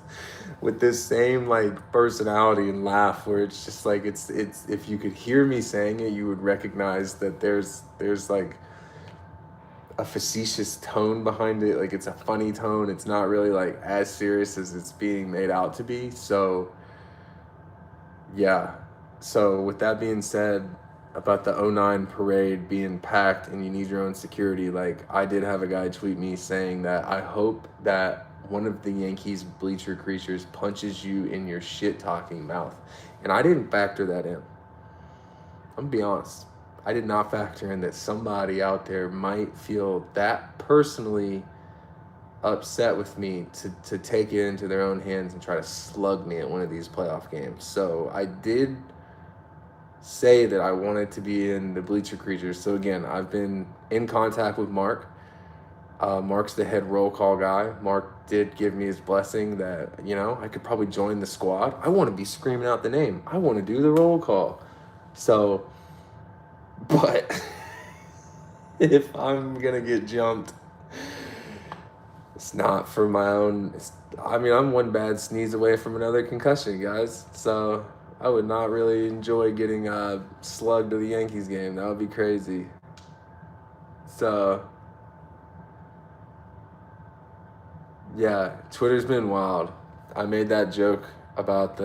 with this same like personality and laugh, where it's just like it's if you could hear me saying it, you would recognize that there's like a facetious tone behind it. Like, it's a funny tone. It's not really like as serious as it's being made out to be. So yeah. So with that being said, about the 09 parade being packed and you need your own security, like, I did have a guy tweet me saying that I hope that one of the Yankees bleacher creatures punches you in your shit talking mouth. And I didn't factor that in. I'm gonna be honest. I did not factor in that somebody out there might feel that personally upset with me to take it into their own hands and try to slug me at one of these playoff games. So I did say that I wanted to be in the Bleacher Creatures. So again, I've been in contact with Mark. Mark's the head roll call guy. Mark did give me his blessing that, you know, I could probably join the squad. I want to be screaming out the name. I want to do the roll call. So, but if I'm going to get jumped, it's not for my own. I'm one bad sneeze away from another concussion, guys. So I would not really enjoy getting slugged to the Yankees game. That would be crazy. So, yeah, Twitter's been wild. I made that joke about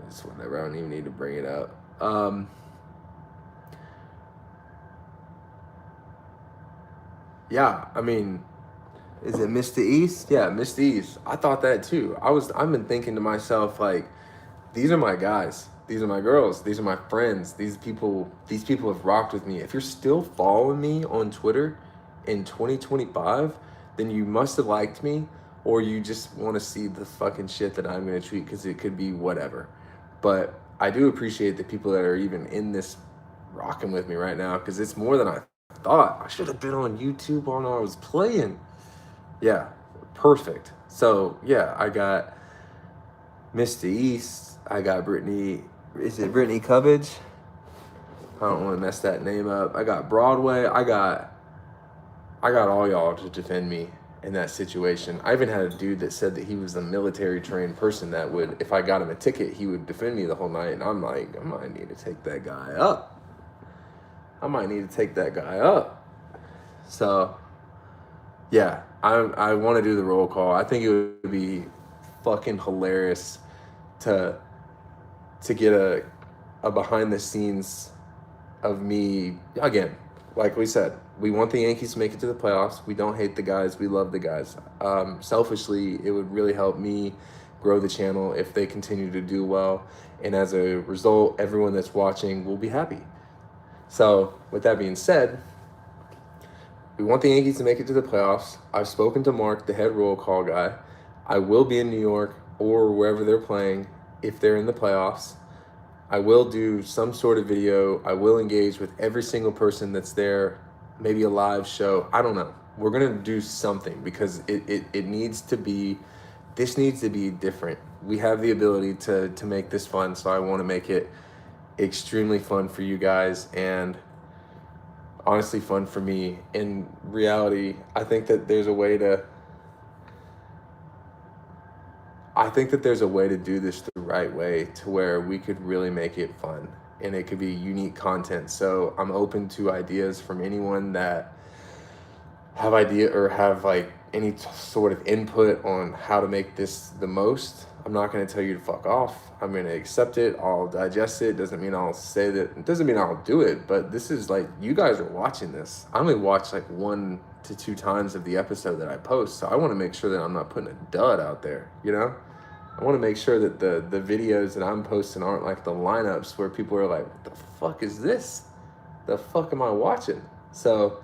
it's whatever. I don't even need to bring it up. Yeah, I mean, is it Mr. East? Yeah, Mr. East. I thought that too. I've been thinking to myself, like, these are my guys. These are my girls. These are my friends. These people have rocked with me. If you're still following me on Twitter in 2025, then you must have liked me, or you just want to see the fucking shit that I'm going to tweet, because it could be whatever. But I do appreciate the people that are even in this rocking with me right now, because it's more than I thought. I should have been on YouTube while I was playing. Yeah, perfect. So, yeah, I got Mr. East. I got Brittany. Is it Brittany Cubbage? I don't want to mess that name up. I got Broadway. I got all y'all to defend me in that situation. I even had a dude that said that he was a military trained person that would, if I got him a ticket, he would defend me the whole night. And I'm like, I might need to take that guy up. So, yeah, I want to do the roll call. I think it would be fucking hilarious to get a behind the scenes of me. Again, like we said, we want the Yankees to make it to the playoffs. We don't hate the guys. We love the guys. Selfishly, it would really help me grow the channel if they continue to do well. And as a result, everyone that's watching will be happy. So with that being said, we want the Yankees to make it to the playoffs. I've spoken to Mark, the head roll call guy. I will be in New York or wherever they're playing if they're in the playoffs. I will do some sort of video. I will engage with every single person that's there, maybe a live show. I don't know. We're going to do something, because it needs to be, this needs to be different. We have the ability to make this fun, so I want to make it extremely fun for you guys, and honestly fun for me. In reality, I think that there's a way to I think that there's a way to do this the right way to where we could really make it fun and it could be unique content. So I'm open to ideas from anyone that have idea or have like any sort of input on how to make this the most. I'm not going to tell you to fuck off. I'm going to accept it. I'll digest it. Doesn't mean I'll say that. It doesn't mean I'll do it. But this is like, you guys are watching this. I only watch like 1 to 2 times of the episode that I post. So I want to make sure that I'm not putting a dud out there, you know? I want to make sure that the videos that I'm posting aren't like the lineups where people are like, what the fuck is this? The fuck am I watching? So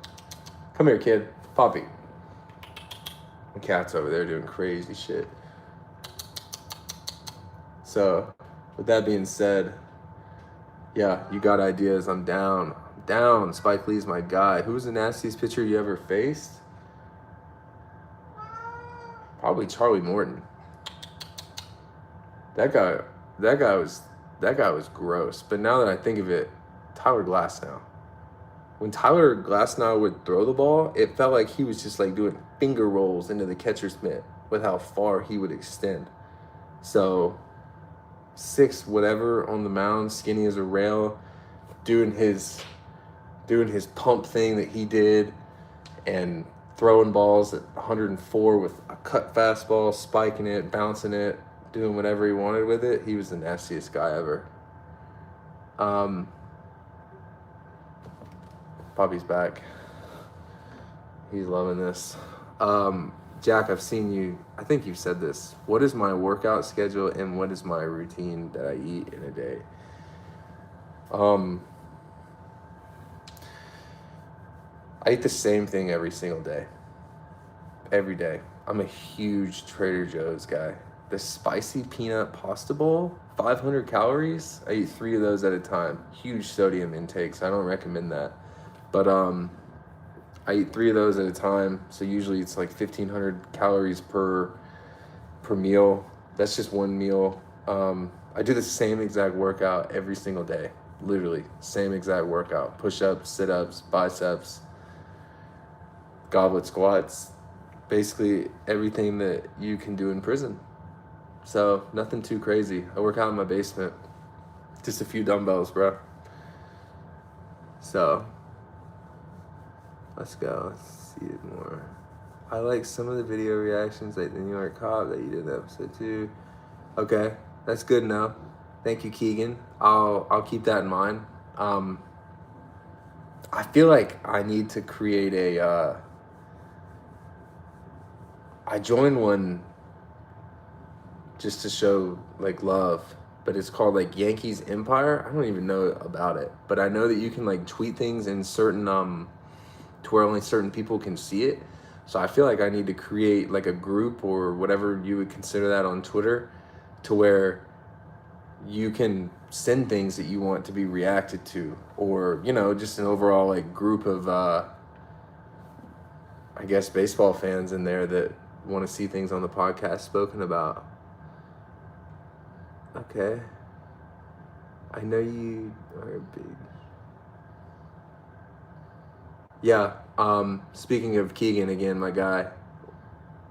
come here, kid. Poppy. The cat's over there doing crazy shit. So, with that being said, yeah, you got ideas. I'm down. I'm down. Spike Lee's my guy. Who was the nastiest pitcher you ever faced? Probably Charlie Morton. That guy was gross. But now that I think of it, Tyler Glasnow. When Tyler Glasnow would throw the ball, it felt like he was just like doing finger rolls into the catcher's mitt with how far he would extend. So 6 whatever on the mound, skinny as a rail, doing his pump thing that he did and throwing balls at 104 with a cut fastball, spiking it, bouncing it, doing whatever he wanted with it. He was the nastiest guy ever. Bobby's back. He's loving this. Jack, I've seen you. I think you've said this. What is my workout schedule and what is my routine that I eat in a day? I eat the same thing every single day. Every day. I'm a huge Trader Joe's guy. The spicy peanut pasta bowl, 500 calories. I eat 3 of those at a time. Huge sodium intake, so I don't recommend that. But I eat 3 of those at a time, so usually it's like 1,500 calories per meal. That's just one meal. I do the same exact workout every single day, literally same exact workout: push-ups, sit-ups, biceps, goblet squats, basically everything that you can do in prison. So nothing too crazy. I work out in my basement, just a few dumbbells, bro. So let's go. Let's see it more. I like some of the video reactions, like the New York cop that you did in episode 2. Okay, that's good now. Thank you, Keegan. I'll keep that in mind. I feel like I need to create a. I joined one just to show like love, but it's called like Yankees Empire. I don't even know about it, but I know that you can like tweet things in certain to where only certain people can see it. So I feel like I need to create like a group or whatever you would consider that on Twitter, to where you can send things that you want to be reacted to, or, you know, just an overall like group of I guess baseball fans in there that want to see things on the podcast spoken about. Okay. I know you are big. Yeah, speaking of Keegan again, my guy,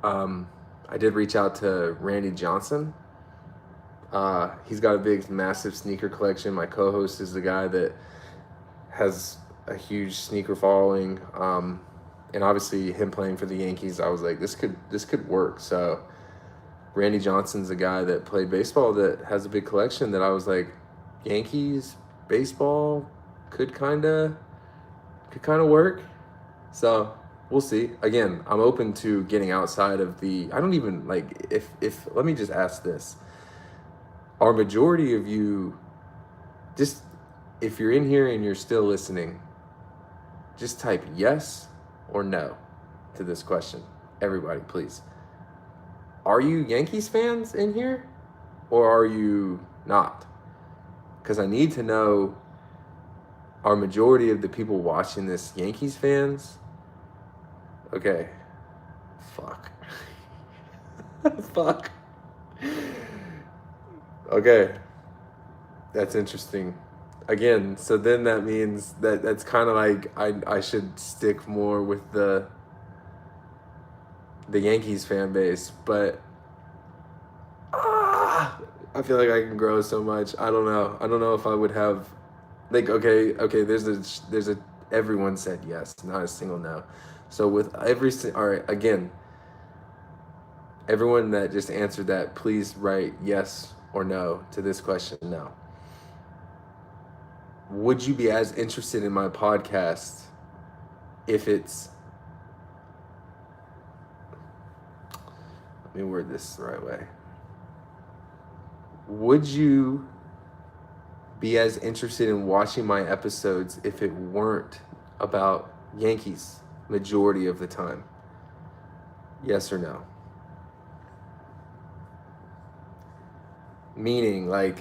I did reach out to Randy Johnson. He's got a big, massive sneaker collection. My co-host is the guy that has a huge sneaker following. And obviously him playing for the Yankees, I was like, this could work. So Randy Johnson's a guy that played baseball that has a big collection that I was like, Yankees baseball could kind of work. So we'll see. Again, I'm open to getting outside of the, I don't even like, if let me just ask this. Are majority of you, just if you're in here and you're still listening, just type yes or no to this question. Everybody, please. Are you Yankees fans in here or are you not? Because I need to know, are majority of the people watching this Yankees fans? Okay. Fuck. Fuck. Okay. That's interesting. Again, so then that means that's kind of like I should stick more with the Yankees fan base, but I feel like I can grow so much. I don't know. I don't know if I would have, like, okay, there's a, everyone said yes, not a single no. So with all right, again, everyone that just answered that, please write yes or no to this question now. Would you be as interested in my podcast if it's, let me word this the right way. Would you be as interested in watching my episodes if it weren't about Yankees majority of the time? Yes or no? Meaning like,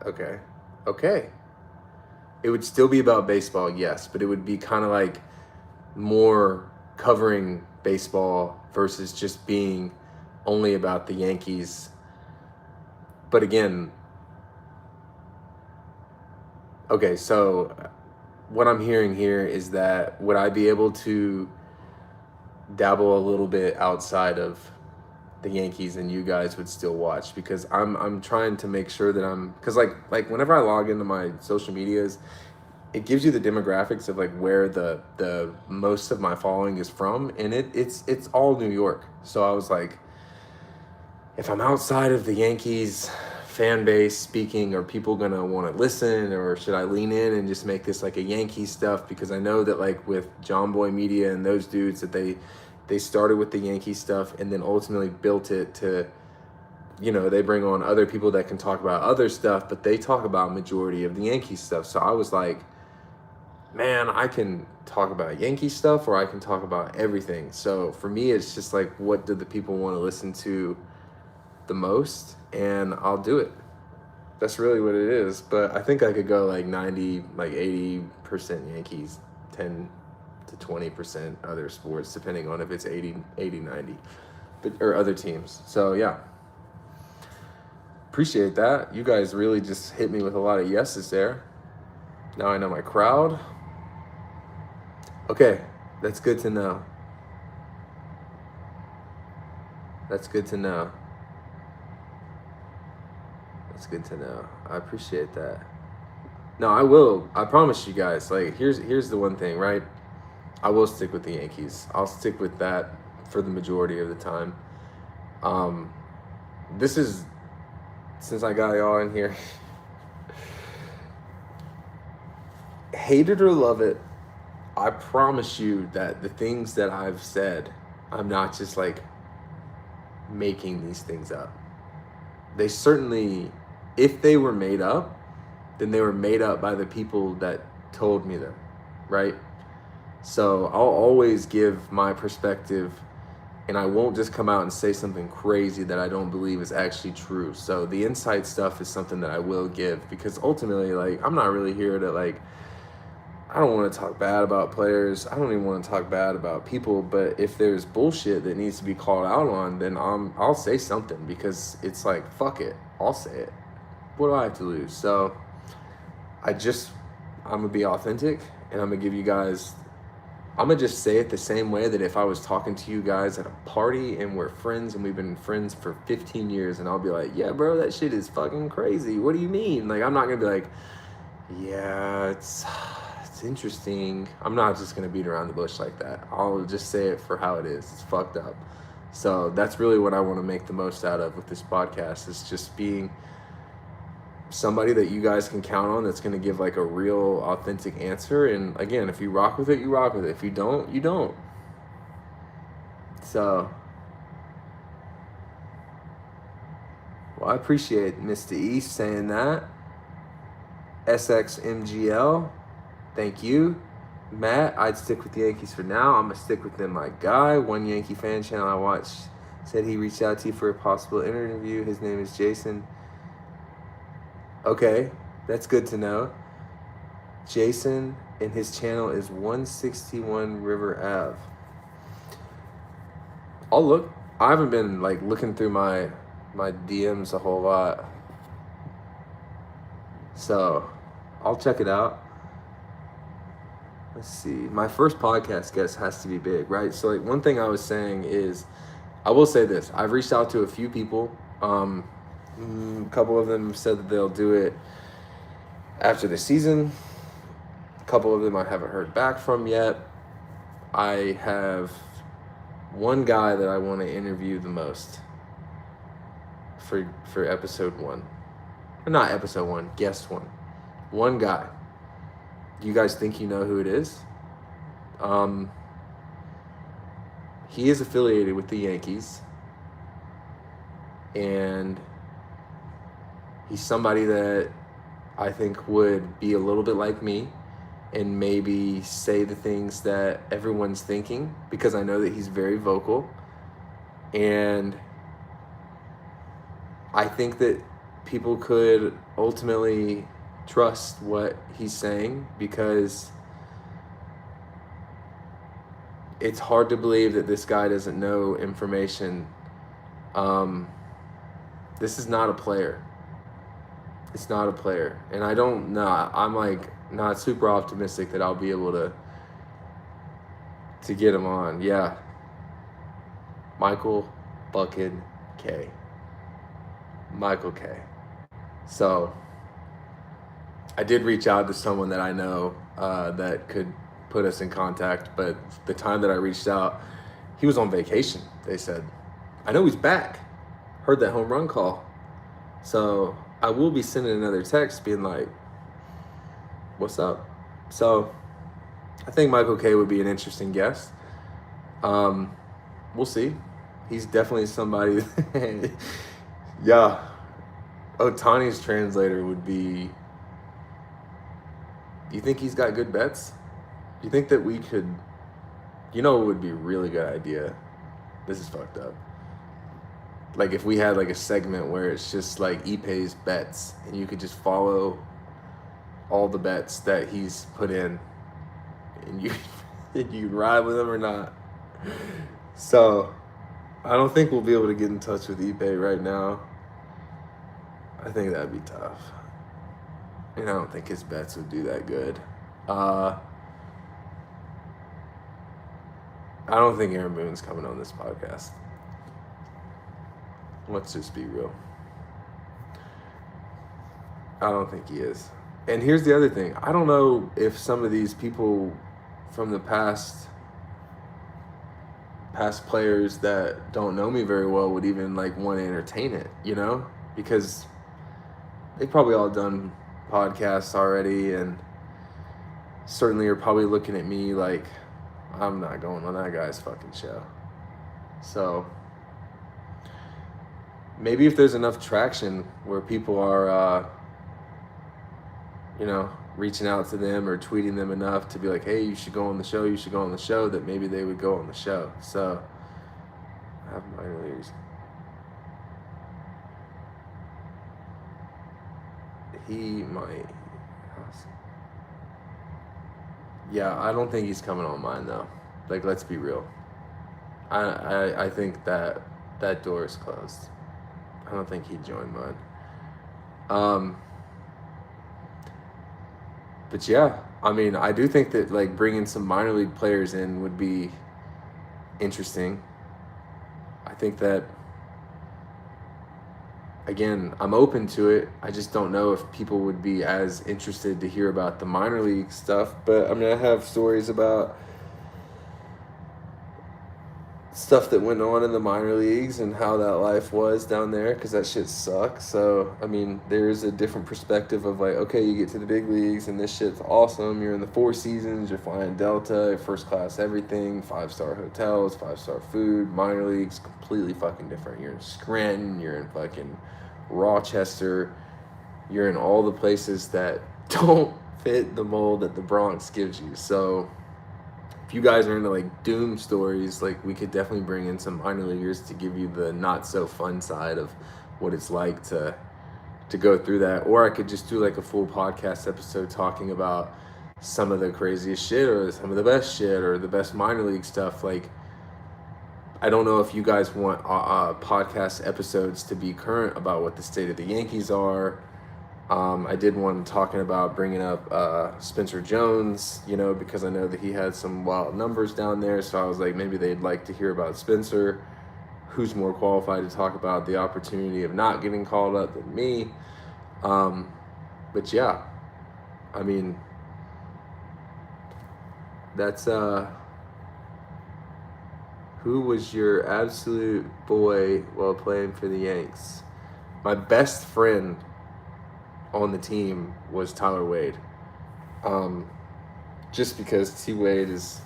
Okay. Okay. It would still be about baseball, yes, but it would be kind of like more covering baseball versus just being only about the Yankees. But again, okay, so what I'm hearing here is that would I be able to dabble a little bit outside of the Yankees and you guys would still watch? Because I'm trying to make sure that because like whenever I log into my social medias, it gives you the demographics of like where the most of my following is from, and it's all New York. So I was like, if I'm outside of the Yankees fan base speaking, are people gonna want to listen, or should I lean in and just make this like a Yankee stuff? Because I know that like with John Boy Media and those dudes that they started with the Yankee stuff and then ultimately built it to, you know, they bring on other people that can talk about other stuff, but they talk about majority of the Yankee stuff. So I was like, man, I can talk about Yankee stuff or I can talk about everything. So for me, it's just like, what do the people want to listen to the most? And I'll do it. That's really what it is. But I think I could go like 90, like 80% Yankees, 10 to 20% other sports, depending on if it's 80, 90, but, or other teams. So yeah. Appreciate that. You guys really just hit me with a lot of yeses there. Now I know my crowd. Okay, that's good to know. That's good to know. That's good to know. I appreciate that. No, I will. I promise you guys. Like, here's the one thing, right? I will stick with the Yankees. I'll stick with that for the majority of the time. This is, since I got y'all in here, hate it or love it, I promise you that the things that I've said, I'm not just like making these things up. They certainly, if they were made up, then they were made up by the people that told me them, right? So I'll always give my perspective, and I won't just come out and say something crazy that I don't believe is actually true. So the inside stuff is something that I will give, because ultimately, like, I'm not really here to like, I don't want to talk bad about players. I don't even want to talk bad about people. But if there's bullshit that needs to be called out on, then I'll say something, because it's like, fuck it, I'll say it. What do I have to lose? So I'm gonna be authentic, and I'm gonna give you guys, I'm gonna just say it the same way that if I was talking to you guys at a party and we're friends and we've been friends for 15 years, and I'll be like, yeah, bro, that shit is fucking crazy. What do you mean? Like, I'm not gonna be like, yeah, it's interesting. I'm not just gonna beat around the bush like that. I'll just say it for how it is. It's fucked up. So that's really what I want to make the most out of with this podcast, is just being somebody that you guys can count on, that's gonna give like a real authentic answer. And again, if you rock with it, you rock with it. If you don't, you don't. So, well, I appreciate Mr. East saying that. SXMGL, thank you. Matt, I'd stick with the Yankees for now. I'm going to stick with them, my guy. One Yankee fan channel I watched said he reached out to you for a possible interview. His name is Jason. Okay, that's good to know. Jason, and his channel is 161 River Ave. I'll look. I haven't been like looking through my DMs a whole lot, so I'll check it out. let's see. My first podcast guest has to be big, right? So like one thing I was saying is, I will say this: I've reached out to a few people. A couple of them said that they'll do it after the season. A couple of them I haven't heard back from yet. I have one guy that I want to interview the most for episode 1. Or not episode 1, guest 1. One guy. Do you guys think you know who it is? He is affiliated with the Yankees. And he's somebody that I think would be a little bit like me and maybe say the things that everyone's thinking, because I know that he's very vocal. And I think that people could ultimately trust what he's saying, because it's hard to believe that this guy doesn't know information. This is not a player. It's not a player. And I don't know. I'm like not super optimistic that I'll be able to get him on. Yeah. Michael Bucket K. Michael K. So I did reach out to someone that I know that could put us in contact, but the time that I reached out, he was on vacation, they said. I know he's back. Heard that home run call. So I will be sending another text being like, what's up? So I think Michael K would be an interesting guest. We'll see. He's definitely somebody. Yeah. Otani's translator would be. Do you think he's got good bets? Do you think that we could, it would be a really good idea? This is fucked up. Like if we had like a segment where it's just like Ipe's bets and you could just follow all the bets that he's put in and you can ride with him or not. So I don't think we'll be able to get in touch with Ipe right now. I think that'd be tough. And I don't think his bets would do that good. I don't think Aaron Boone's coming on this podcast. Let's just be real. I don't think he is. And here's the other thing. I don't know if some of these people from the past players that don't know me very well would even like want to entertain it, because they've probably all done podcasts already and certainly are probably looking at me like I'm not going on that guy's fucking show. So maybe if there's enough traction where people are reaching out to them or tweeting them enough to be like, hey, you should go on the show, that maybe they would go on the show. So I have minor leagues. He might. Yeah, I don't think he's coming on mine though. Like, let's be real. I think that door is closed. I don't think he'd join mine. But yeah, I mean, I do think that like bringing some minor league players in would be interesting. I think that, again, I'm open to it. I just don't know if people would be as interested to hear about the minor league stuff. But I mean, I have stories about stuff that went on in the minor leagues and how that life was down there, because that shit sucks. So, I mean, there's a different perspective of like, okay, you get to the big leagues and this shit's awesome. You're in the Four Seasons, you're flying Delta, first class everything, 5-star hotels, 5-star food. Minor leagues, completely fucking different. You're in Scranton, you're in fucking Rochester, you're in all the places that don't fit the mold that the Bronx gives you. So if you guys are into like doom stories, like we could definitely bring in some minor leaguers to give you the not so fun side of what it's like to go through that. Or I could just do like a full podcast episode talking about some of the craziest shit or some of the best shit or the best minor league stuff. Like, I don't know if you guys want podcast episodes to be current about what the state of the Yankees are, I did one talking about bringing up Spencer Jones, you know, because I know that he had some wild numbers down there. So I was like, maybe they'd like to hear about Spencer. Who's more qualified to talk about the opportunity of not getting called up than me? But yeah, I mean, that's who was your absolute boy while playing for the Yanks? My best friend on the team was Tyler Wade. Just because T Wade is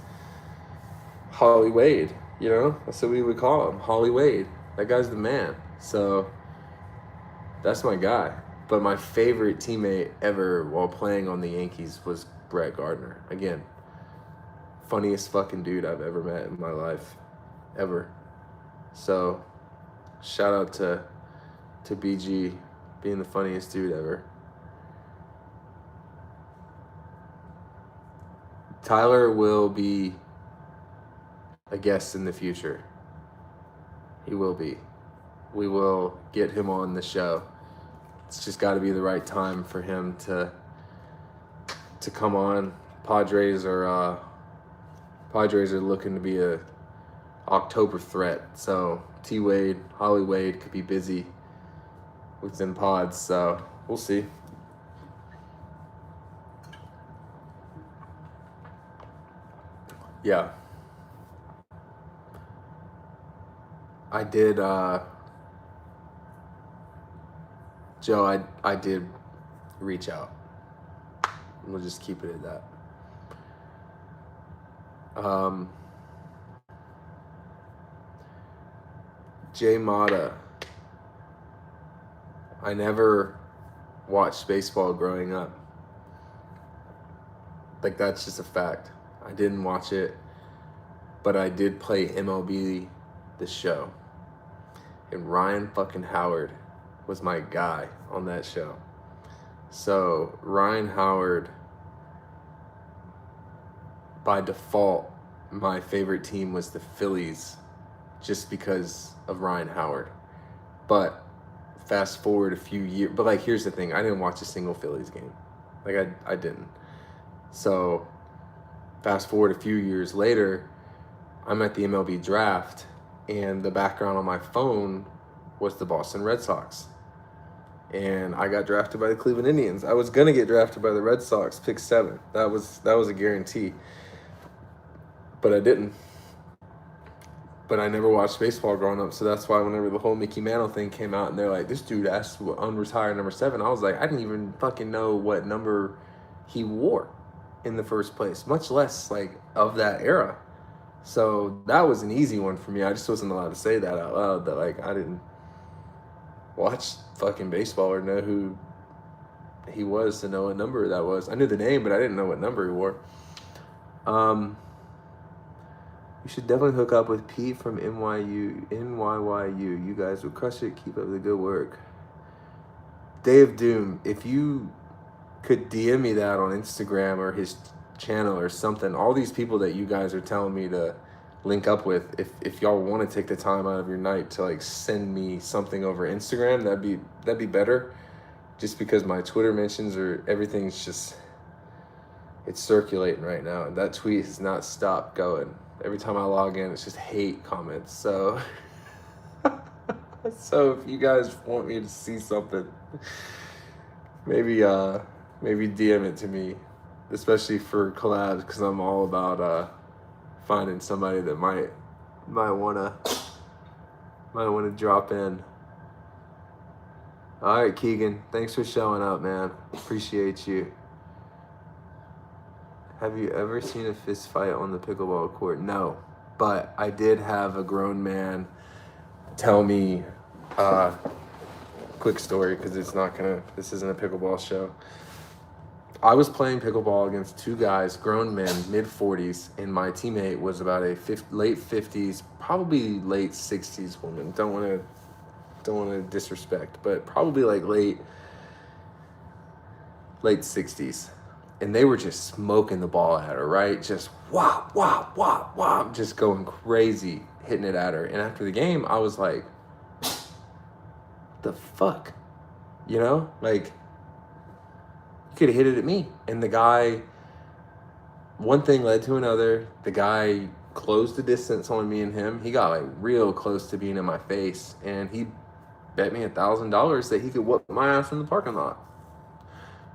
Holly Wade, you know? That's what we would call him, Holly Wade. That guy's the man. So that's my guy. But my favorite teammate ever while playing on the Yankees was Brett Gardner. Again, funniest fucking dude I've ever met in my life. Ever. So shout out to BG being the funniest dude ever. Tyler will be a guest in the future. He will be. We will get him on the show. It's just got to be the right time for him to come on. Padres are looking to be a October threat. So T Wade, Holly Wade could be busy within pods. So we'll see. Yeah. I did, Joe, I did reach out. We'll just keep it at that. Jay Mata. I never watched baseball growing up. Like, that's just a fact. I didn't watch it, but I did play MLB The Show. And Ryan fucking Howard was my guy on that show. So Ryan Howard, by default, my favorite team was the Phillies just because of Ryan Howard. But fast forward a few years, but like, here's the thing, I didn't watch a single Phillies game. Like, I didn't. So fast forward a few years later, I'm at the MLB draft, and the background on my phone was the Boston Red Sox. And I got drafted by the Cleveland Indians. I was gonna get drafted by the Red Sox, pick 7. That was a guarantee. But I didn't. But I never watched baseball growing up, so that's why whenever the whole Mickey Mantle thing came out and they're like, this dude asked to unretire number 7, I was like, I didn't even fucking know what number he wore in the first place, much less like of that era. So that was an easy one for me. I just wasn't allowed to say that out loud, that like I didn't watch fucking baseball or know who he was to know what number that was. I knew the name, but I didn't know what number he wore. You should definitely hook up with Pete from NYYU. You guys will crush it. Keep up the good work. Day of Doom, if you could DM me that on Instagram or his channel or something, all these people that you guys are telling me to link up with, if y'all want to take the time out of your night to like send me something over Instagram, that'd be better, just because my Twitter mentions or everything's just, it's circulating right now, and that tweet has not stopped going. Every time I log in, it's just hate comments. So so if you guys want me to see something, maybe DM it to me, especially for collabs, because I'm all about finding somebody that might wanna drop in. All right, Keegan, thanks for showing up, man. Appreciate you. Have you ever seen a fist fight on the pickleball court? No, but I did have a grown man tell me, quick story, because this isn't a pickleball show. I was playing pickleball against 2 guys, grown men, mid-40s, and my teammate was about a late 50s, probably late 60s woman. Don't want to disrespect, but probably like late 60s. And they were just smoking the ball at her, right? Just whop, whop, whop, whop, just going crazy, hitting it at her. And after the game, I was like, the fuck? You know? Like, could have hit it at me. And the guy, one thing led to another. The guy closed the distance on me and him. He got like real close to being in my face, and he bet me $1,000 that he could whoop my ass in the parking lot.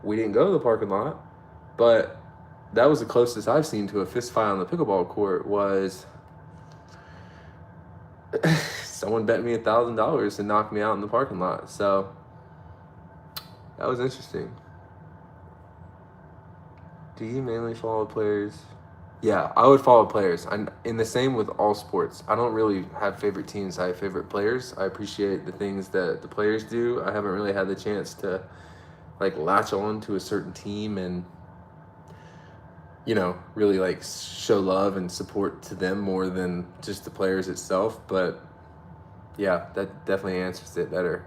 We didn't go to the parking lot, but that was the closest I've seen to a fist fight on the pickleball court. Was someone bet me $1,000 to knock me out in the parking lot. So that was interesting. Do you mainly follow players? Yeah, I would follow players. I'm in the same with all sports. I don't really have favorite teams. I have favorite players. I appreciate the things that the players do. I haven't really had the chance to like latch on to a certain team and, you know, really like show love and support to them more than just the players itself. But yeah, that definitely answers it better.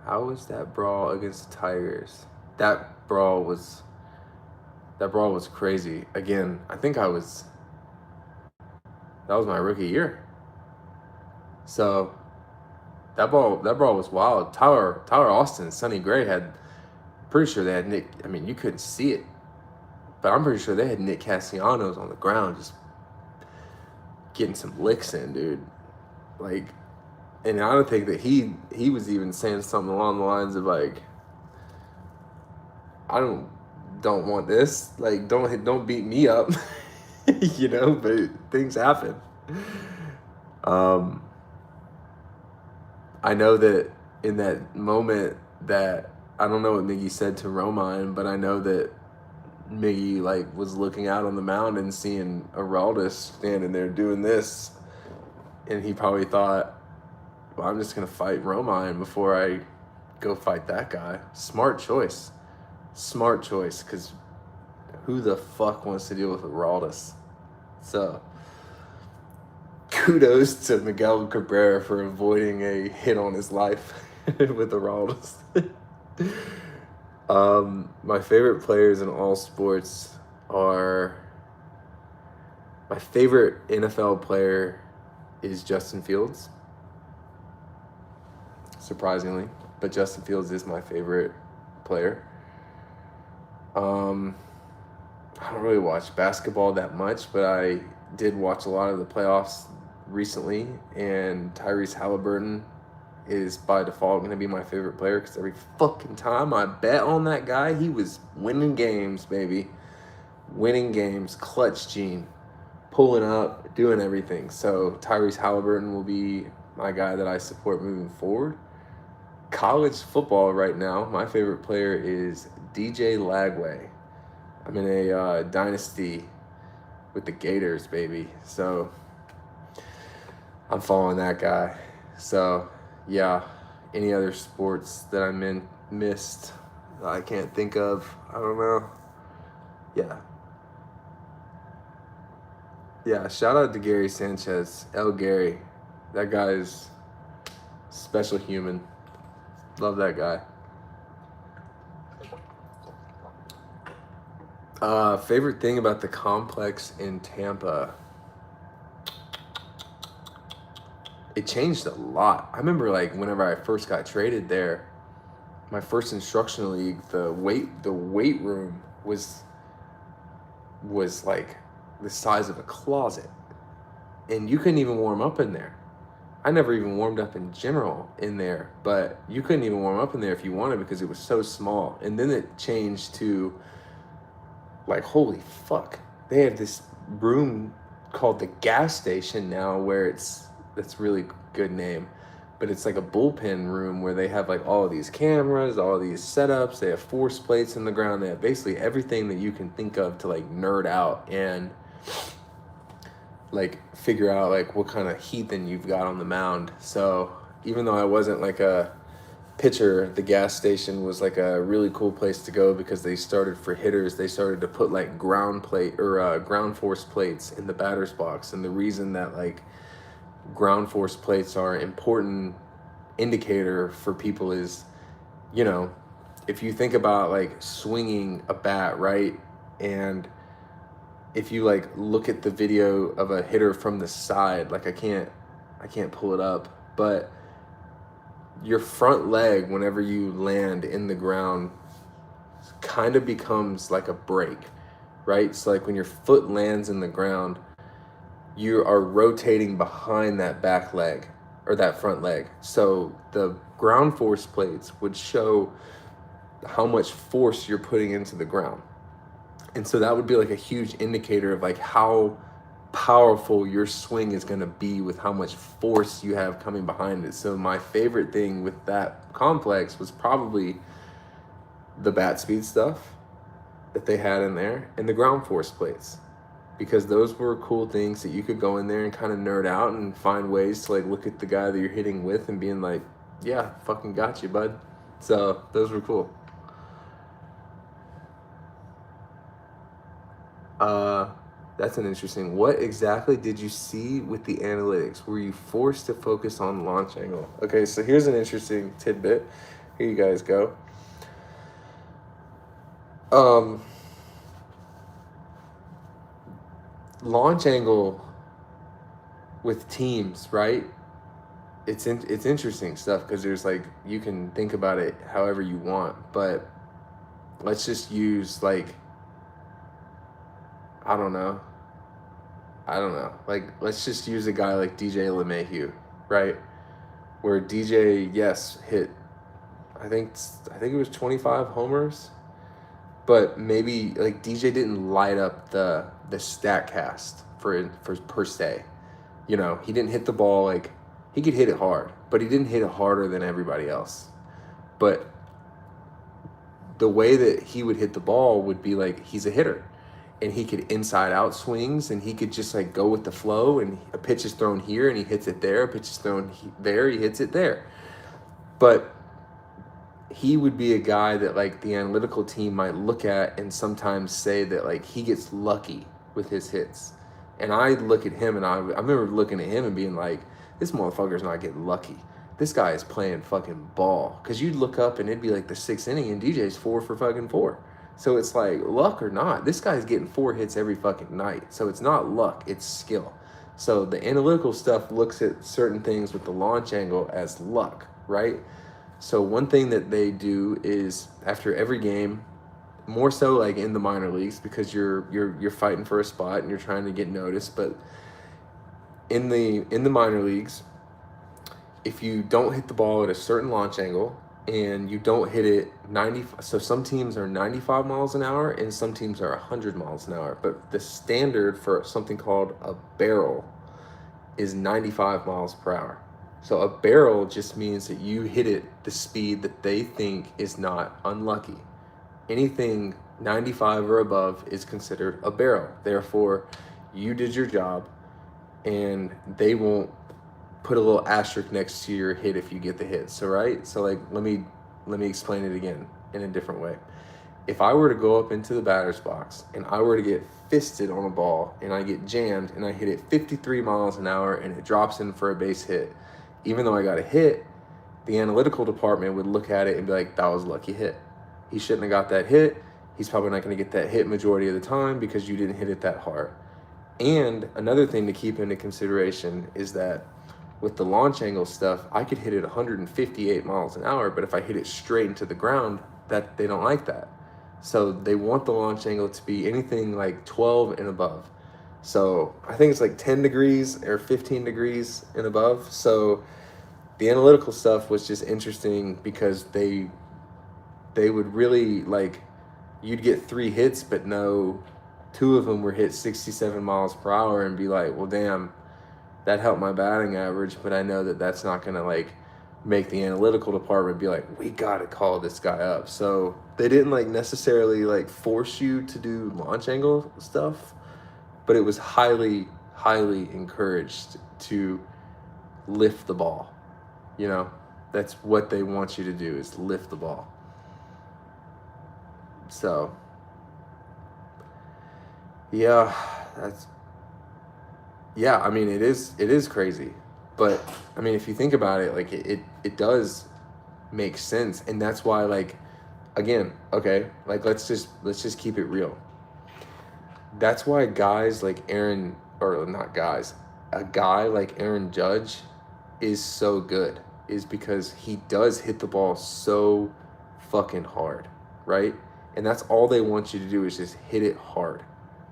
How was that brawl against the Tigers? That brawl was crazy. Again, I think that was my rookie year. So that brawl was wild. Tyler Austin, Sonny Gray had, pretty sure they had Nick, I mean, you couldn't see it, but I'm pretty sure they had Nick Castellanos on the ground just getting some licks in, dude. Like, and I don't think that he was even saying something along the lines of like, I don't want this, like don't beat me up. You know, but things happen. I know that in that moment that, I don't know what Miggy said to Romine, but I know that Miggy like was looking out on the mound and seeing Aroldis standing there doing this, and he probably thought, well, I'm just gonna fight Romine before I go fight that guy. Smart choice, because who the fuck wants to deal with Aroldis? So kudos to Miguel Cabrera for avoiding a hit on his life with Aroldis. My favorite players in all sports are, my favorite NFL player is Justin Fields. Surprisingly, but Justin Fields is my favorite player. I don't really watch basketball that much, but I did watch a lot of the playoffs recently, and Tyrese Halliburton is by default going to be my favorite player because every fucking time I bet on that guy, he was winning games, baby. Winning games, clutch gene, pulling up, doing everything. So Tyrese Halliburton will be my guy that I support moving forward. College football right now, my favorite player is DJ Lagway. I'm in a dynasty with the Gators, baby. So I'm following that guy. So yeah, any other sports that I missed that I can't think of? I don't know. Yeah, shout out to Gary Sanchez. El Gary. That guy is special human. Love that guy. Favorite thing about the complex in Tampa? It changed a lot. I remember like whenever I first got traded there, my first instructional league, the weight room was like the size of a closet, and you couldn't even warm up in there. I never even warmed up in general in there, but you couldn't even warm up in there if you wanted because it was so small. And then it changed to like, holy fuck, they have this room called the gas station now where that's really good name, but it's like a bullpen room where they have like all of these cameras, all of these setups. They have force plates in the ground. They have basically everything that you can think of to like nerd out and like figure out like what kind of heathen you've got on the mound. So even though I wasn't like a pitcher, the gas station was like a really cool place to go because they started for hitters. They started to put like ground force plates in the batter's box. And the reason that like ground force plates are an important indicator for people is, you know, if you think about like swinging a bat, right? And if you like look at the video of a hitter from the side, like I can't pull it up, but your front leg, whenever you land in the ground, kind of becomes like a break, right? So like when your foot lands in the ground, you are rotating behind that back leg or that front leg. So the ground force plates would show how much force you're putting into the ground. And so that would be like a huge indicator of like how powerful your swing is going to be with how much force you have coming behind it. So my favorite thing with that complex was probably the bat speed stuff that they had in there and the ground force plates, because those were cool things that you could go in there and kind of nerd out and find ways to like look at the guy that you're hitting with and being like, yeah, fucking got you, bud. So those were cool. That's an interesting. What exactly did you see with the analytics? Were you forced to focus on launch angle? Okay, so here's an interesting tidbit. Here you guys go. Launch angle with teams, right? It's interesting stuff because there's like, you can think about it however you want, but let's just use like, I don't know. Like, let's just use a guy like DJ LeMahieu, right? Where DJ, yes, hit, I think it was 25 homers, but maybe like DJ didn't light up the stat cast for per se. You know, he didn't hit the ball like, he could hit it hard, but he didn't hit it harder than everybody else. But the way that he would hit the ball would be like, he's a hitter. And he could inside out swings, and he could just like go with the flow, and a pitch is thrown here and he hits it there, a pitch is thrown there, he hits it there. But he would be a guy that like the analytical team might look at and sometimes say that like he gets lucky with his hits. And I look at him and I remember looking at him and being like, this motherfucker's not getting lucky. This guy is playing fucking ball. Because you'd look up and it'd be like the 6th inning and DJ's 4 for fucking 4. So it's like, luck or not, this guy's getting 4 hits every fucking night. So it's not luck, it's skill. So the analytical stuff looks at certain things with the launch angle as luck, right? So one thing that they do is after every game, more so like in the minor leagues, because you're fighting for a spot and you're trying to get noticed, but in the minor leagues, if you don't hit the ball at a certain launch angle, and you don't hit it 90, so some teams are 95 miles an hour and some teams are 100 miles an hour, but the standard for something called a barrel is 95 miles per hour. So a barrel just means that you hit it the speed that they think is not unlucky. Anything 95 or above is considered a barrel. Therefore, you did your job, and they won't put a little asterisk next to your hit if you get the hit. So right, so like let me explain it again in a different way. If I were to go up into the batter's box and I were to get fisted on a ball and I get jammed and I hit it 53 miles an hour and it drops in for a base hit, even though I got a hit, the analytical department would look at it and be like, that was a lucky hit. He shouldn't have got that hit. He's probably not going to get that hit majority of the time because you didn't hit it that hard. And another thing to keep into consideration is that with the launch angle stuff, I could hit it 158 miles an hour, but if I hit it straight into the ground, that they don't like that. So they want the launch angle to be anything like 12 and above. So I think it's like 10 degrees or 15 degrees and above. So the analytical stuff was just interesting because they would really like, you'd get 3 hits, but no, 2 of them were hit 67 miles per hour and be like, well, damn, that helped my batting average, but I know that that's not going to like make the analytical department be like, we got to call this guy up. So they didn't like necessarily like force you to do launch angle stuff, but it was highly, highly encouraged to lift the ball. You know, that's what they want you to do, is lift the ball. So yeah, I mean, it is crazy, but I mean, if you think about it, like it does make sense. And that's why, like, again, okay, like let's just keep it real. That's why guys like Aaron, or not guys, a guy like Aaron Judge is so good, is because he does hit the ball so fucking hard, right? And that's all they want you to do is just hit it hard.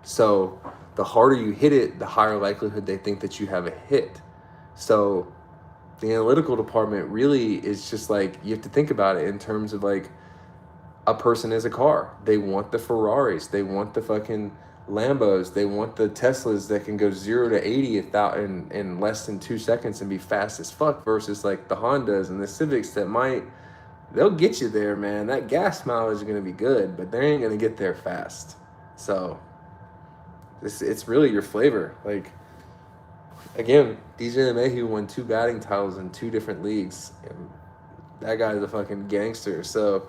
So the harder you hit it, the higher likelihood they think that you have a hit. So the analytical department really is just like, you have to think about it in terms of like a person is a car. They want the Ferraris. They want the fucking Lambos. They want the Teslas that can go 0 to 80 in less than 2 seconds and be fast as fuck, versus like the Hondas and the Civics that they'll get you there, man. That gas mileage is going to be good, but they ain't going to get there fast. So it's really your flavor. Like, again, DJ LeMahieu won 2 batting titles in 2 different leagues. And that guy's a fucking gangster. So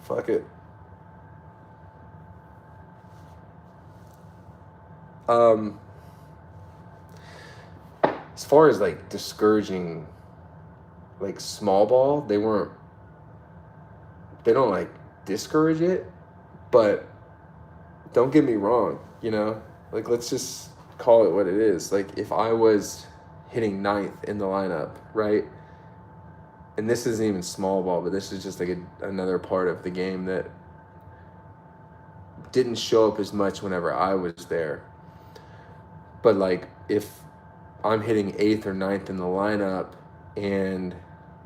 fuck it. As far as like discouraging like small ball, they don't like discourage it, but don't get me wrong, you know, like let's just call it what it is. Like if I was hitting 9th in the lineup, right? And this isn't even small ball, but this is just like another part of the game that didn't show up as much whenever I was there. But like if I'm hitting 8th or 9th in the lineup and,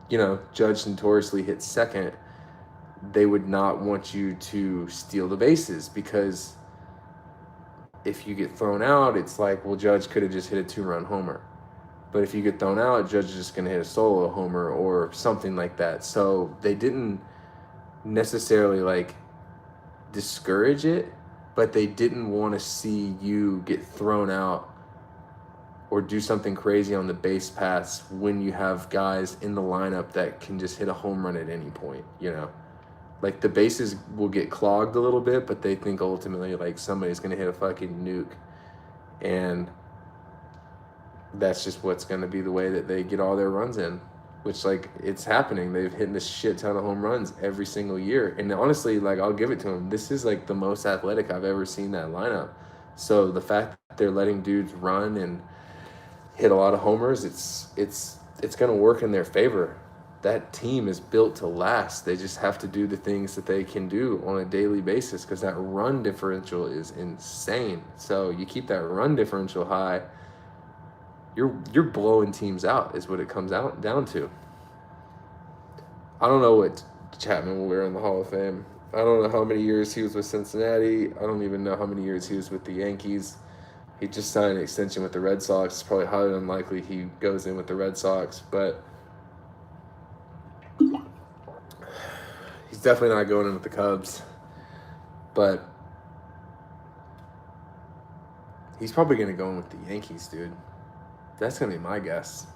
you know, Judge notoriously hits 2nd, they would not want you to steal the bases, because if you get thrown out, it's like, well, Judge could have just hit a 2-run homer. But if you get thrown out, Judge is just going to hit a solo homer or something like that. So they didn't necessarily like discourage it, but they didn't want to see you get thrown out or do something crazy on the base paths when you have guys in the lineup that can just hit a home run at any point, you know? Like the bases will get clogged a little bit, but they think ultimately like somebody's going to hit a fucking nuke. And that's just what's going to be the way that they get all their runs in, which like it's happening. They've hit a shit ton of home runs every single year. And honestly, like I'll give it to them. This is like the most athletic I've ever seen that lineup. So the fact that they're letting dudes run and hit a lot of homers, it's going to work in their favor. That team is built to last. They just have to do the things that they can do on a daily basis, because that run differential is insane. So you keep that run differential high, you're blowing teams out is what it comes out down to. I don't know what Chapman will wear in the Hall of Fame. I don't know how many years he was with Cincinnati. I don't even know how many years he was with the Yankees. He just signed an extension with the Red Sox. It's probably highly unlikely he goes in with the Red Sox, but he's definitely not going in with the Cubs. But he's probably going to go in with the Yankees, dude. That's going to be my guess.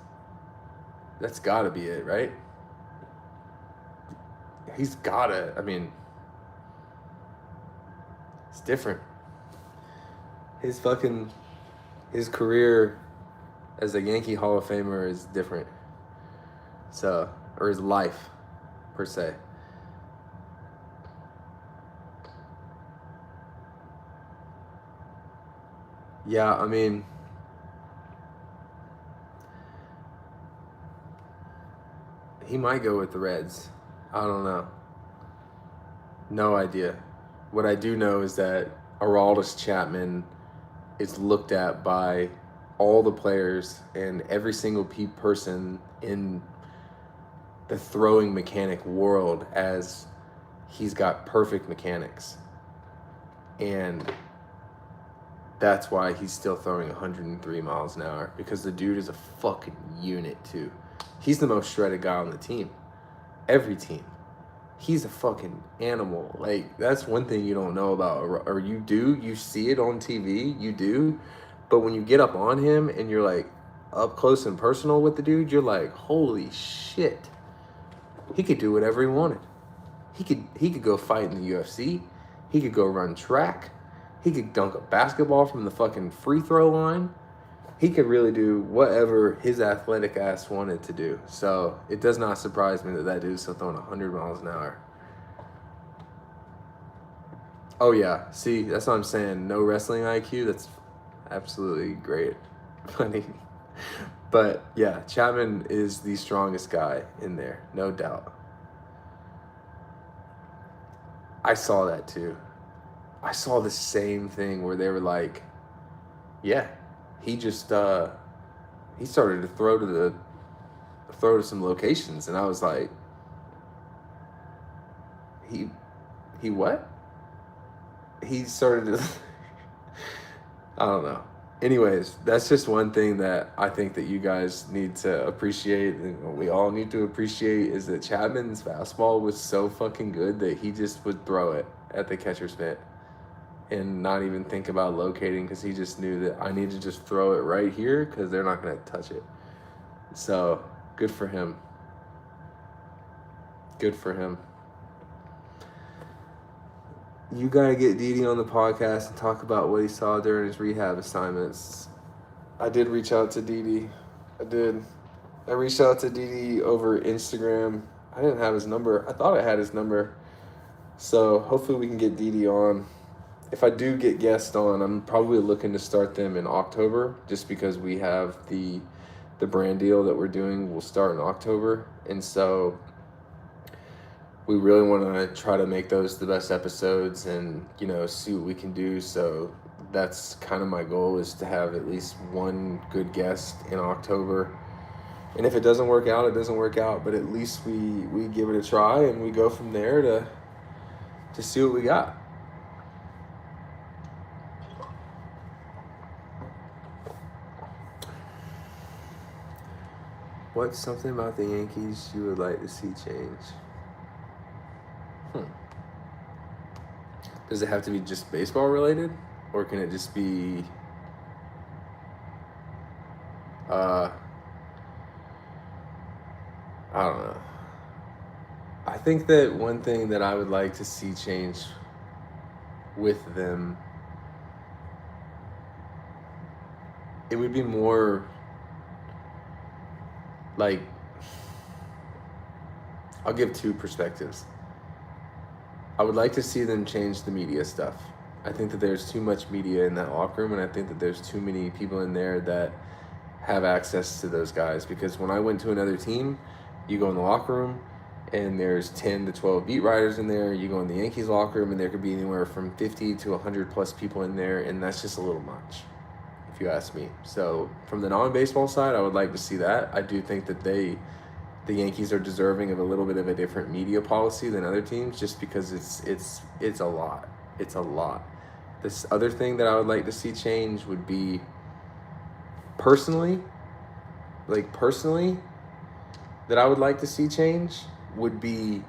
That's got to be it, right? He's got to. I mean, it's different. His career as a Yankee Hall of Famer is different. So, or his life, per se. Yeah, I mean, he might go with the Reds. I don't know. No idea. What I do know is that Aroldis Chapman is looked at by all the players and every single person in the throwing mechanic world as he's got perfect mechanics. And that's why he's still throwing 103 miles an hour, because the dude is a fucking unit too. He's the most shredded guy on the team. Every team. He's a fucking animal. Like, that's one thing you don't know about, or you do, you see it on TV, you do, but when you get up on him and you're like up close and personal with the dude, you're like, holy shit. He could do whatever he wanted. He could go fight in the UFC. He could go run track. He could dunk a basketball from the fucking free throw line. He could really do whatever his athletic ass wanted to do. So it does not surprise me that dude's still throwing 100 miles an hour. Oh yeah, see, that's what I'm saying. No wrestling IQ. That's absolutely great. Funny. But yeah, Chapman is the strongest guy in there, no doubt. I saw that too. I saw the same thing where they were like, yeah, he just he started to throw to some locations, and I was like, he what? He started to I don't know. Anyways, that's just one thing that I think that you guys need to appreciate, and we all need to appreciate, is that Chapman's fastball was so fucking good that he just would throw it at the catcher's mitt and not even think about locating, because he just knew that I need to just throw it right here because they're not going to touch it. So, good for him. Good for him. You got to get Didi on the podcast and talk about what he saw during his rehab assignments. I did reach out to Didi. I reached out to Didi over Instagram. I didn't have his number. I thought I had his number. So hopefully we can get Didi on. If I do get guests on, I'm probably looking to start them in October, just because we have the brand deal that we're doing will start in October. And so we really want to try to make those the best episodes and, see what we can do. So that's kind of my goal, is to have at least one good guest in October. And if it doesn't work out, it doesn't work out. But at least we give it a try, and we go from there to see what we got. What's something about the Yankees you would like to see change? Does it have to be just baseball related, or can it just be I don't know. I think that one thing that I would like to see change with them, it would be more like, I'll give two perspectives. I would like to see them change the media stuff. I think that there's too much media in that locker room, and I think that there's too many people in there that have access to those guys. Because when I went to another team, you go in the locker room and there's 10 to 12 beat writers in there. You go in the Yankees locker room and there could be anywhere from 50 to 100 plus people in there, and that's just a little much, if you ask me. So from the non-baseball side, I would like to see that. I do think that the Yankees are deserving of a little bit of a different media policy than other teams, just because it's a lot. It's a lot. This other thing that I would like to see change would be personally, that I would like to see change would be,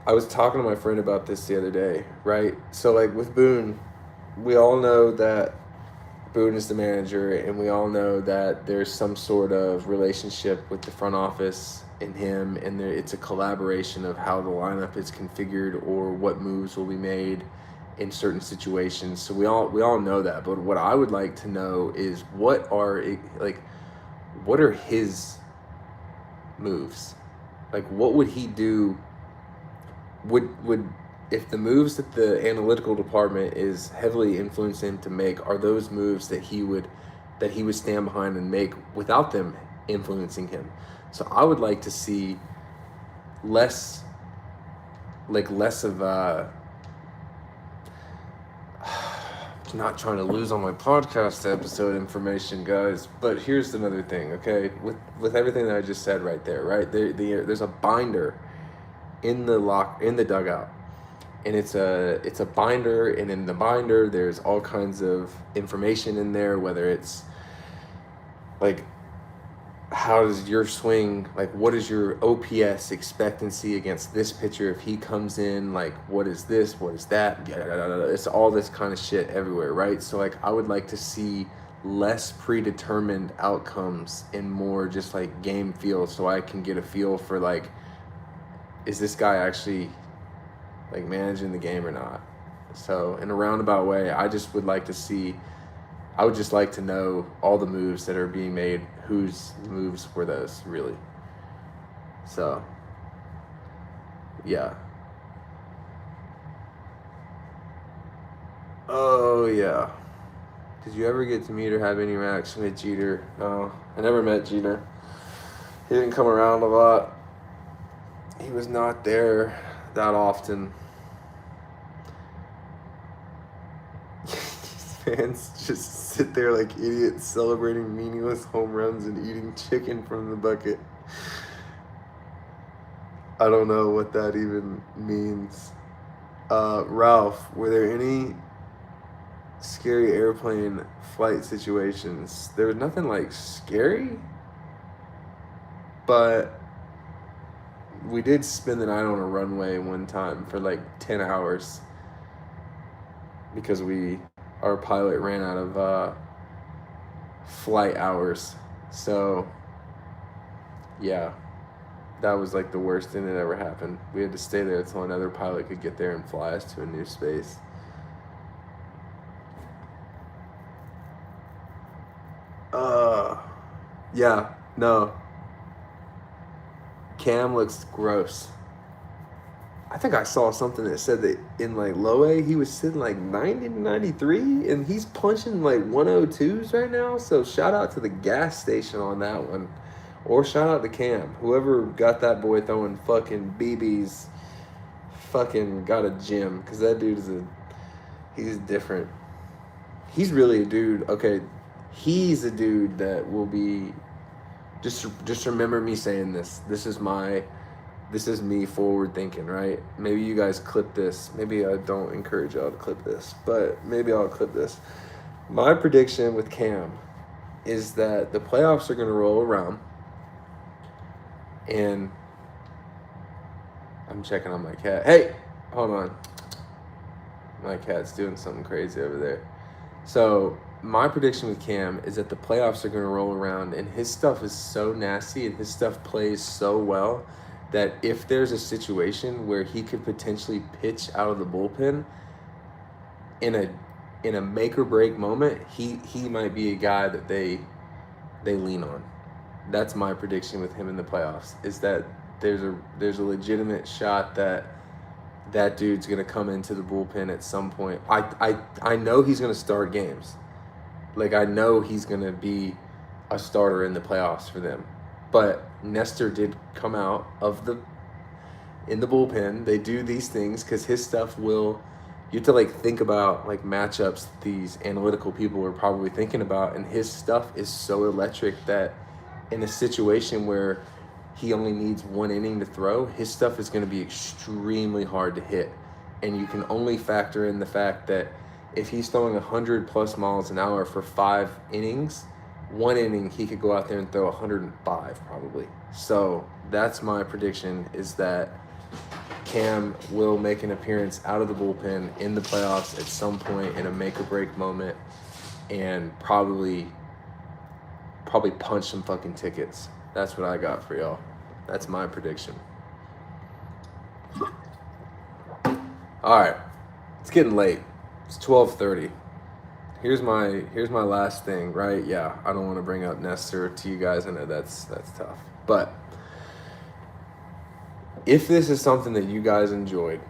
I was talking to my friend about this the other day, right? So with Boone, we all know that Boone is the manager, and we all know that there's some sort of relationship with the front office and him, and it's a collaboration of how the lineup is configured or what moves will be made in certain situations. So we all know that. But what I would like to know is what are his moves? What would he do? Would if the moves that the analytical department is heavily influencing him to make are those moves that he would stand behind and make without them influencing him. So I would like to see less of not trying to lose on my podcast episode information, guys, but here's another thing, okay? With everything that I just said right there, right? There's a binder in the dugout. And it's a binder, and in the binder there's all kinds of information in there, whether it's how does your swing, what is your OPS expectancy against this pitcher if he comes in, what is this, what is that, it's all this kind of shit everywhere, right? So I would like to see less predetermined outcomes and more just game feel, so I can get a feel for is this guy actually managing the game or not. So in a roundabout way, I would just like to know all the moves that are being made, whose moves were those really. So yeah. Oh yeah. Did you ever get to meet or have any interaction with Jeter? No, I never met Jeter. He didn't come around a lot. He was not there that often. Fans just sit there like idiots celebrating meaningless home runs and eating chicken from the bucket. I don't know what that even means. Ralph, were there any scary airplane flight situations? There was nothing like scary, but we did spend the night on a runway one time for like 10 hours because our pilot ran out of flight hours. So yeah, that was like the worst thing that ever happened. We had to stay there until another pilot could get there and fly us to a new space. Yeah, no. Cam looks gross. I think I saw something that said that in like low A, he was sitting like 90 to 93, and he's punching like 102s right now. So shout out to the gas station on that one. Or shout out to Cam. Whoever got that boy throwing fucking BBs fucking got a gym. Because that dude he's different. He's really a dude. Okay, he's a dude that will be... Just remember me saying this. This is me forward thinking, right? Maybe you guys clip this. Maybe I don't encourage y'all to clip this, but maybe I'll clip this. My prediction with Cam is that the playoffs are going to roll around, and I'm checking on my cat. Hey, hold on. My cat's doing something crazy over there. So my prediction with Cam is that the playoffs are going to roll around, and his stuff is so nasty and his stuff plays so well that if there's a situation where he could potentially pitch out of the bullpen in a make or break moment, he might be a guy that they lean on. That's my prediction with him in the playoffs, is that there's a legitimate shot that dude's going to come into the bullpen at some point. I know he's going to start games. Like, I know he's going to be a starter in the playoffs for them. But Nestor did come out in the bullpen. They do these things because his stuff you have to like think about like matchups these analytical people are probably thinking about, and his stuff is so electric that in a situation where he only needs one inning to throw, his stuff is going to be extremely hard to hit. And you can only factor in the fact that if he's throwing 100 plus miles an hour for 5 innings, one inning he could go out there and throw 105 probably. So that's my prediction, is that Cam will make an appearance out of the bullpen in the playoffs at some point in a make or break moment, and probably punch some fucking tickets. That's what I got for y'all. That's my prediction. All right, it's getting late. It's 12:30. Here's my last thing, right? Yeah, I don't want to bring up Nestor to you guys. I know that's tough. But if this is something that you guys enjoyed,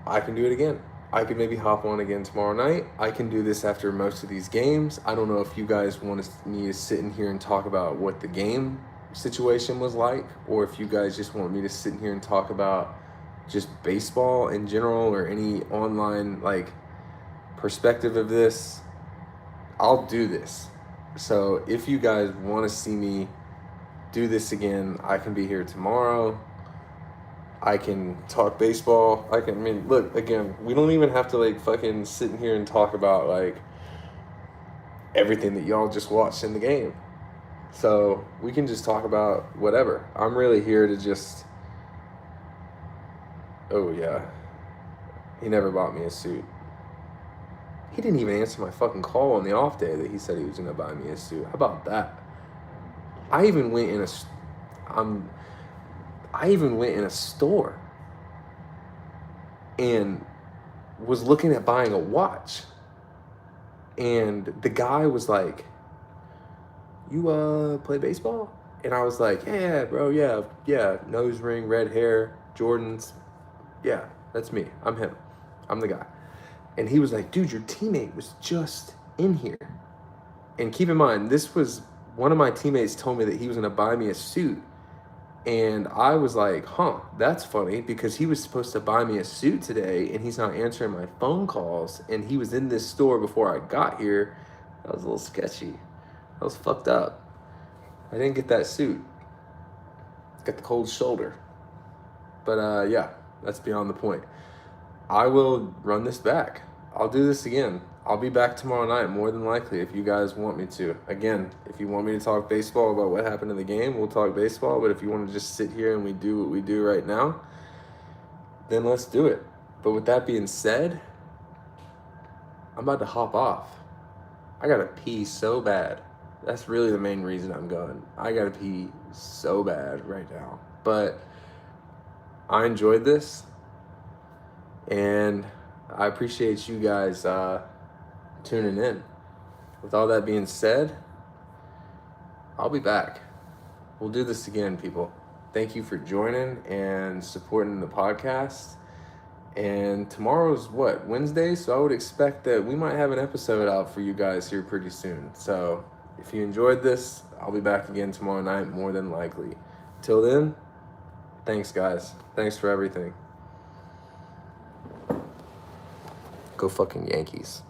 I can do it again. I could maybe hop on again tomorrow night. I can do this after most of these games. I don't know if you guys want me to sit in here and talk about what the game situation was like, or if you guys just want me to sit in here and talk about just baseball in general, or any online like perspective of this. I'll do this. So if you guys want to see me do this again, I can be here tomorrow. I can talk baseball. Look, again, we don't even have to like fucking sit in here and talk about like everything that y'all just watched in the game. So we can just talk about whatever. I'm really here to just... Oh yeah. He never bought me a suit. He didn't even answer my fucking call on the off day that he said he was gonna buy me a suit. How about that? I even went in a store and was looking at buying a watch, and the guy was like, "You play baseball?" And I was like, "Yeah, bro, yeah, nose ring, red hair, Jordans, yeah, that's me. I'm him. I'm the guy." And he was like, "Dude, your teammate was just in here." And keep in mind, this was one of my teammates told me that he was gonna buy me a suit, And I was like, huh, that's funny, because he was supposed to buy me a suit today and he's not answering my phone calls. And he was in this store before I got here. That was a little sketchy. That was fucked up. I didn't get that suit. Got the cold shoulder. But yeah, that's beyond the point. I will run this back. I'll do this again. I'll be back tomorrow night, more than likely, if you guys want me to. Again, if you want me to talk baseball about what happened in the game, we'll talk baseball. But if you want to just sit here and we do what we do right now, then let's do it. But with that being said, I'm about to hop off. I gotta pee so bad. That's really the main reason I'm going. I gotta pee so bad right now. But I enjoyed this, and I appreciate you guys tuning in. With all that being said, I'll be back. We'll do this again, people. Thank you for joining and supporting the podcast. And tomorrow's what? Wednesday? So I would expect that we might have an episode out for you guys here pretty soon. So if you enjoyed this, I'll be back again tomorrow night, more than likely. Till then, thanks, guys. Thanks for everything. Go fucking Yankees.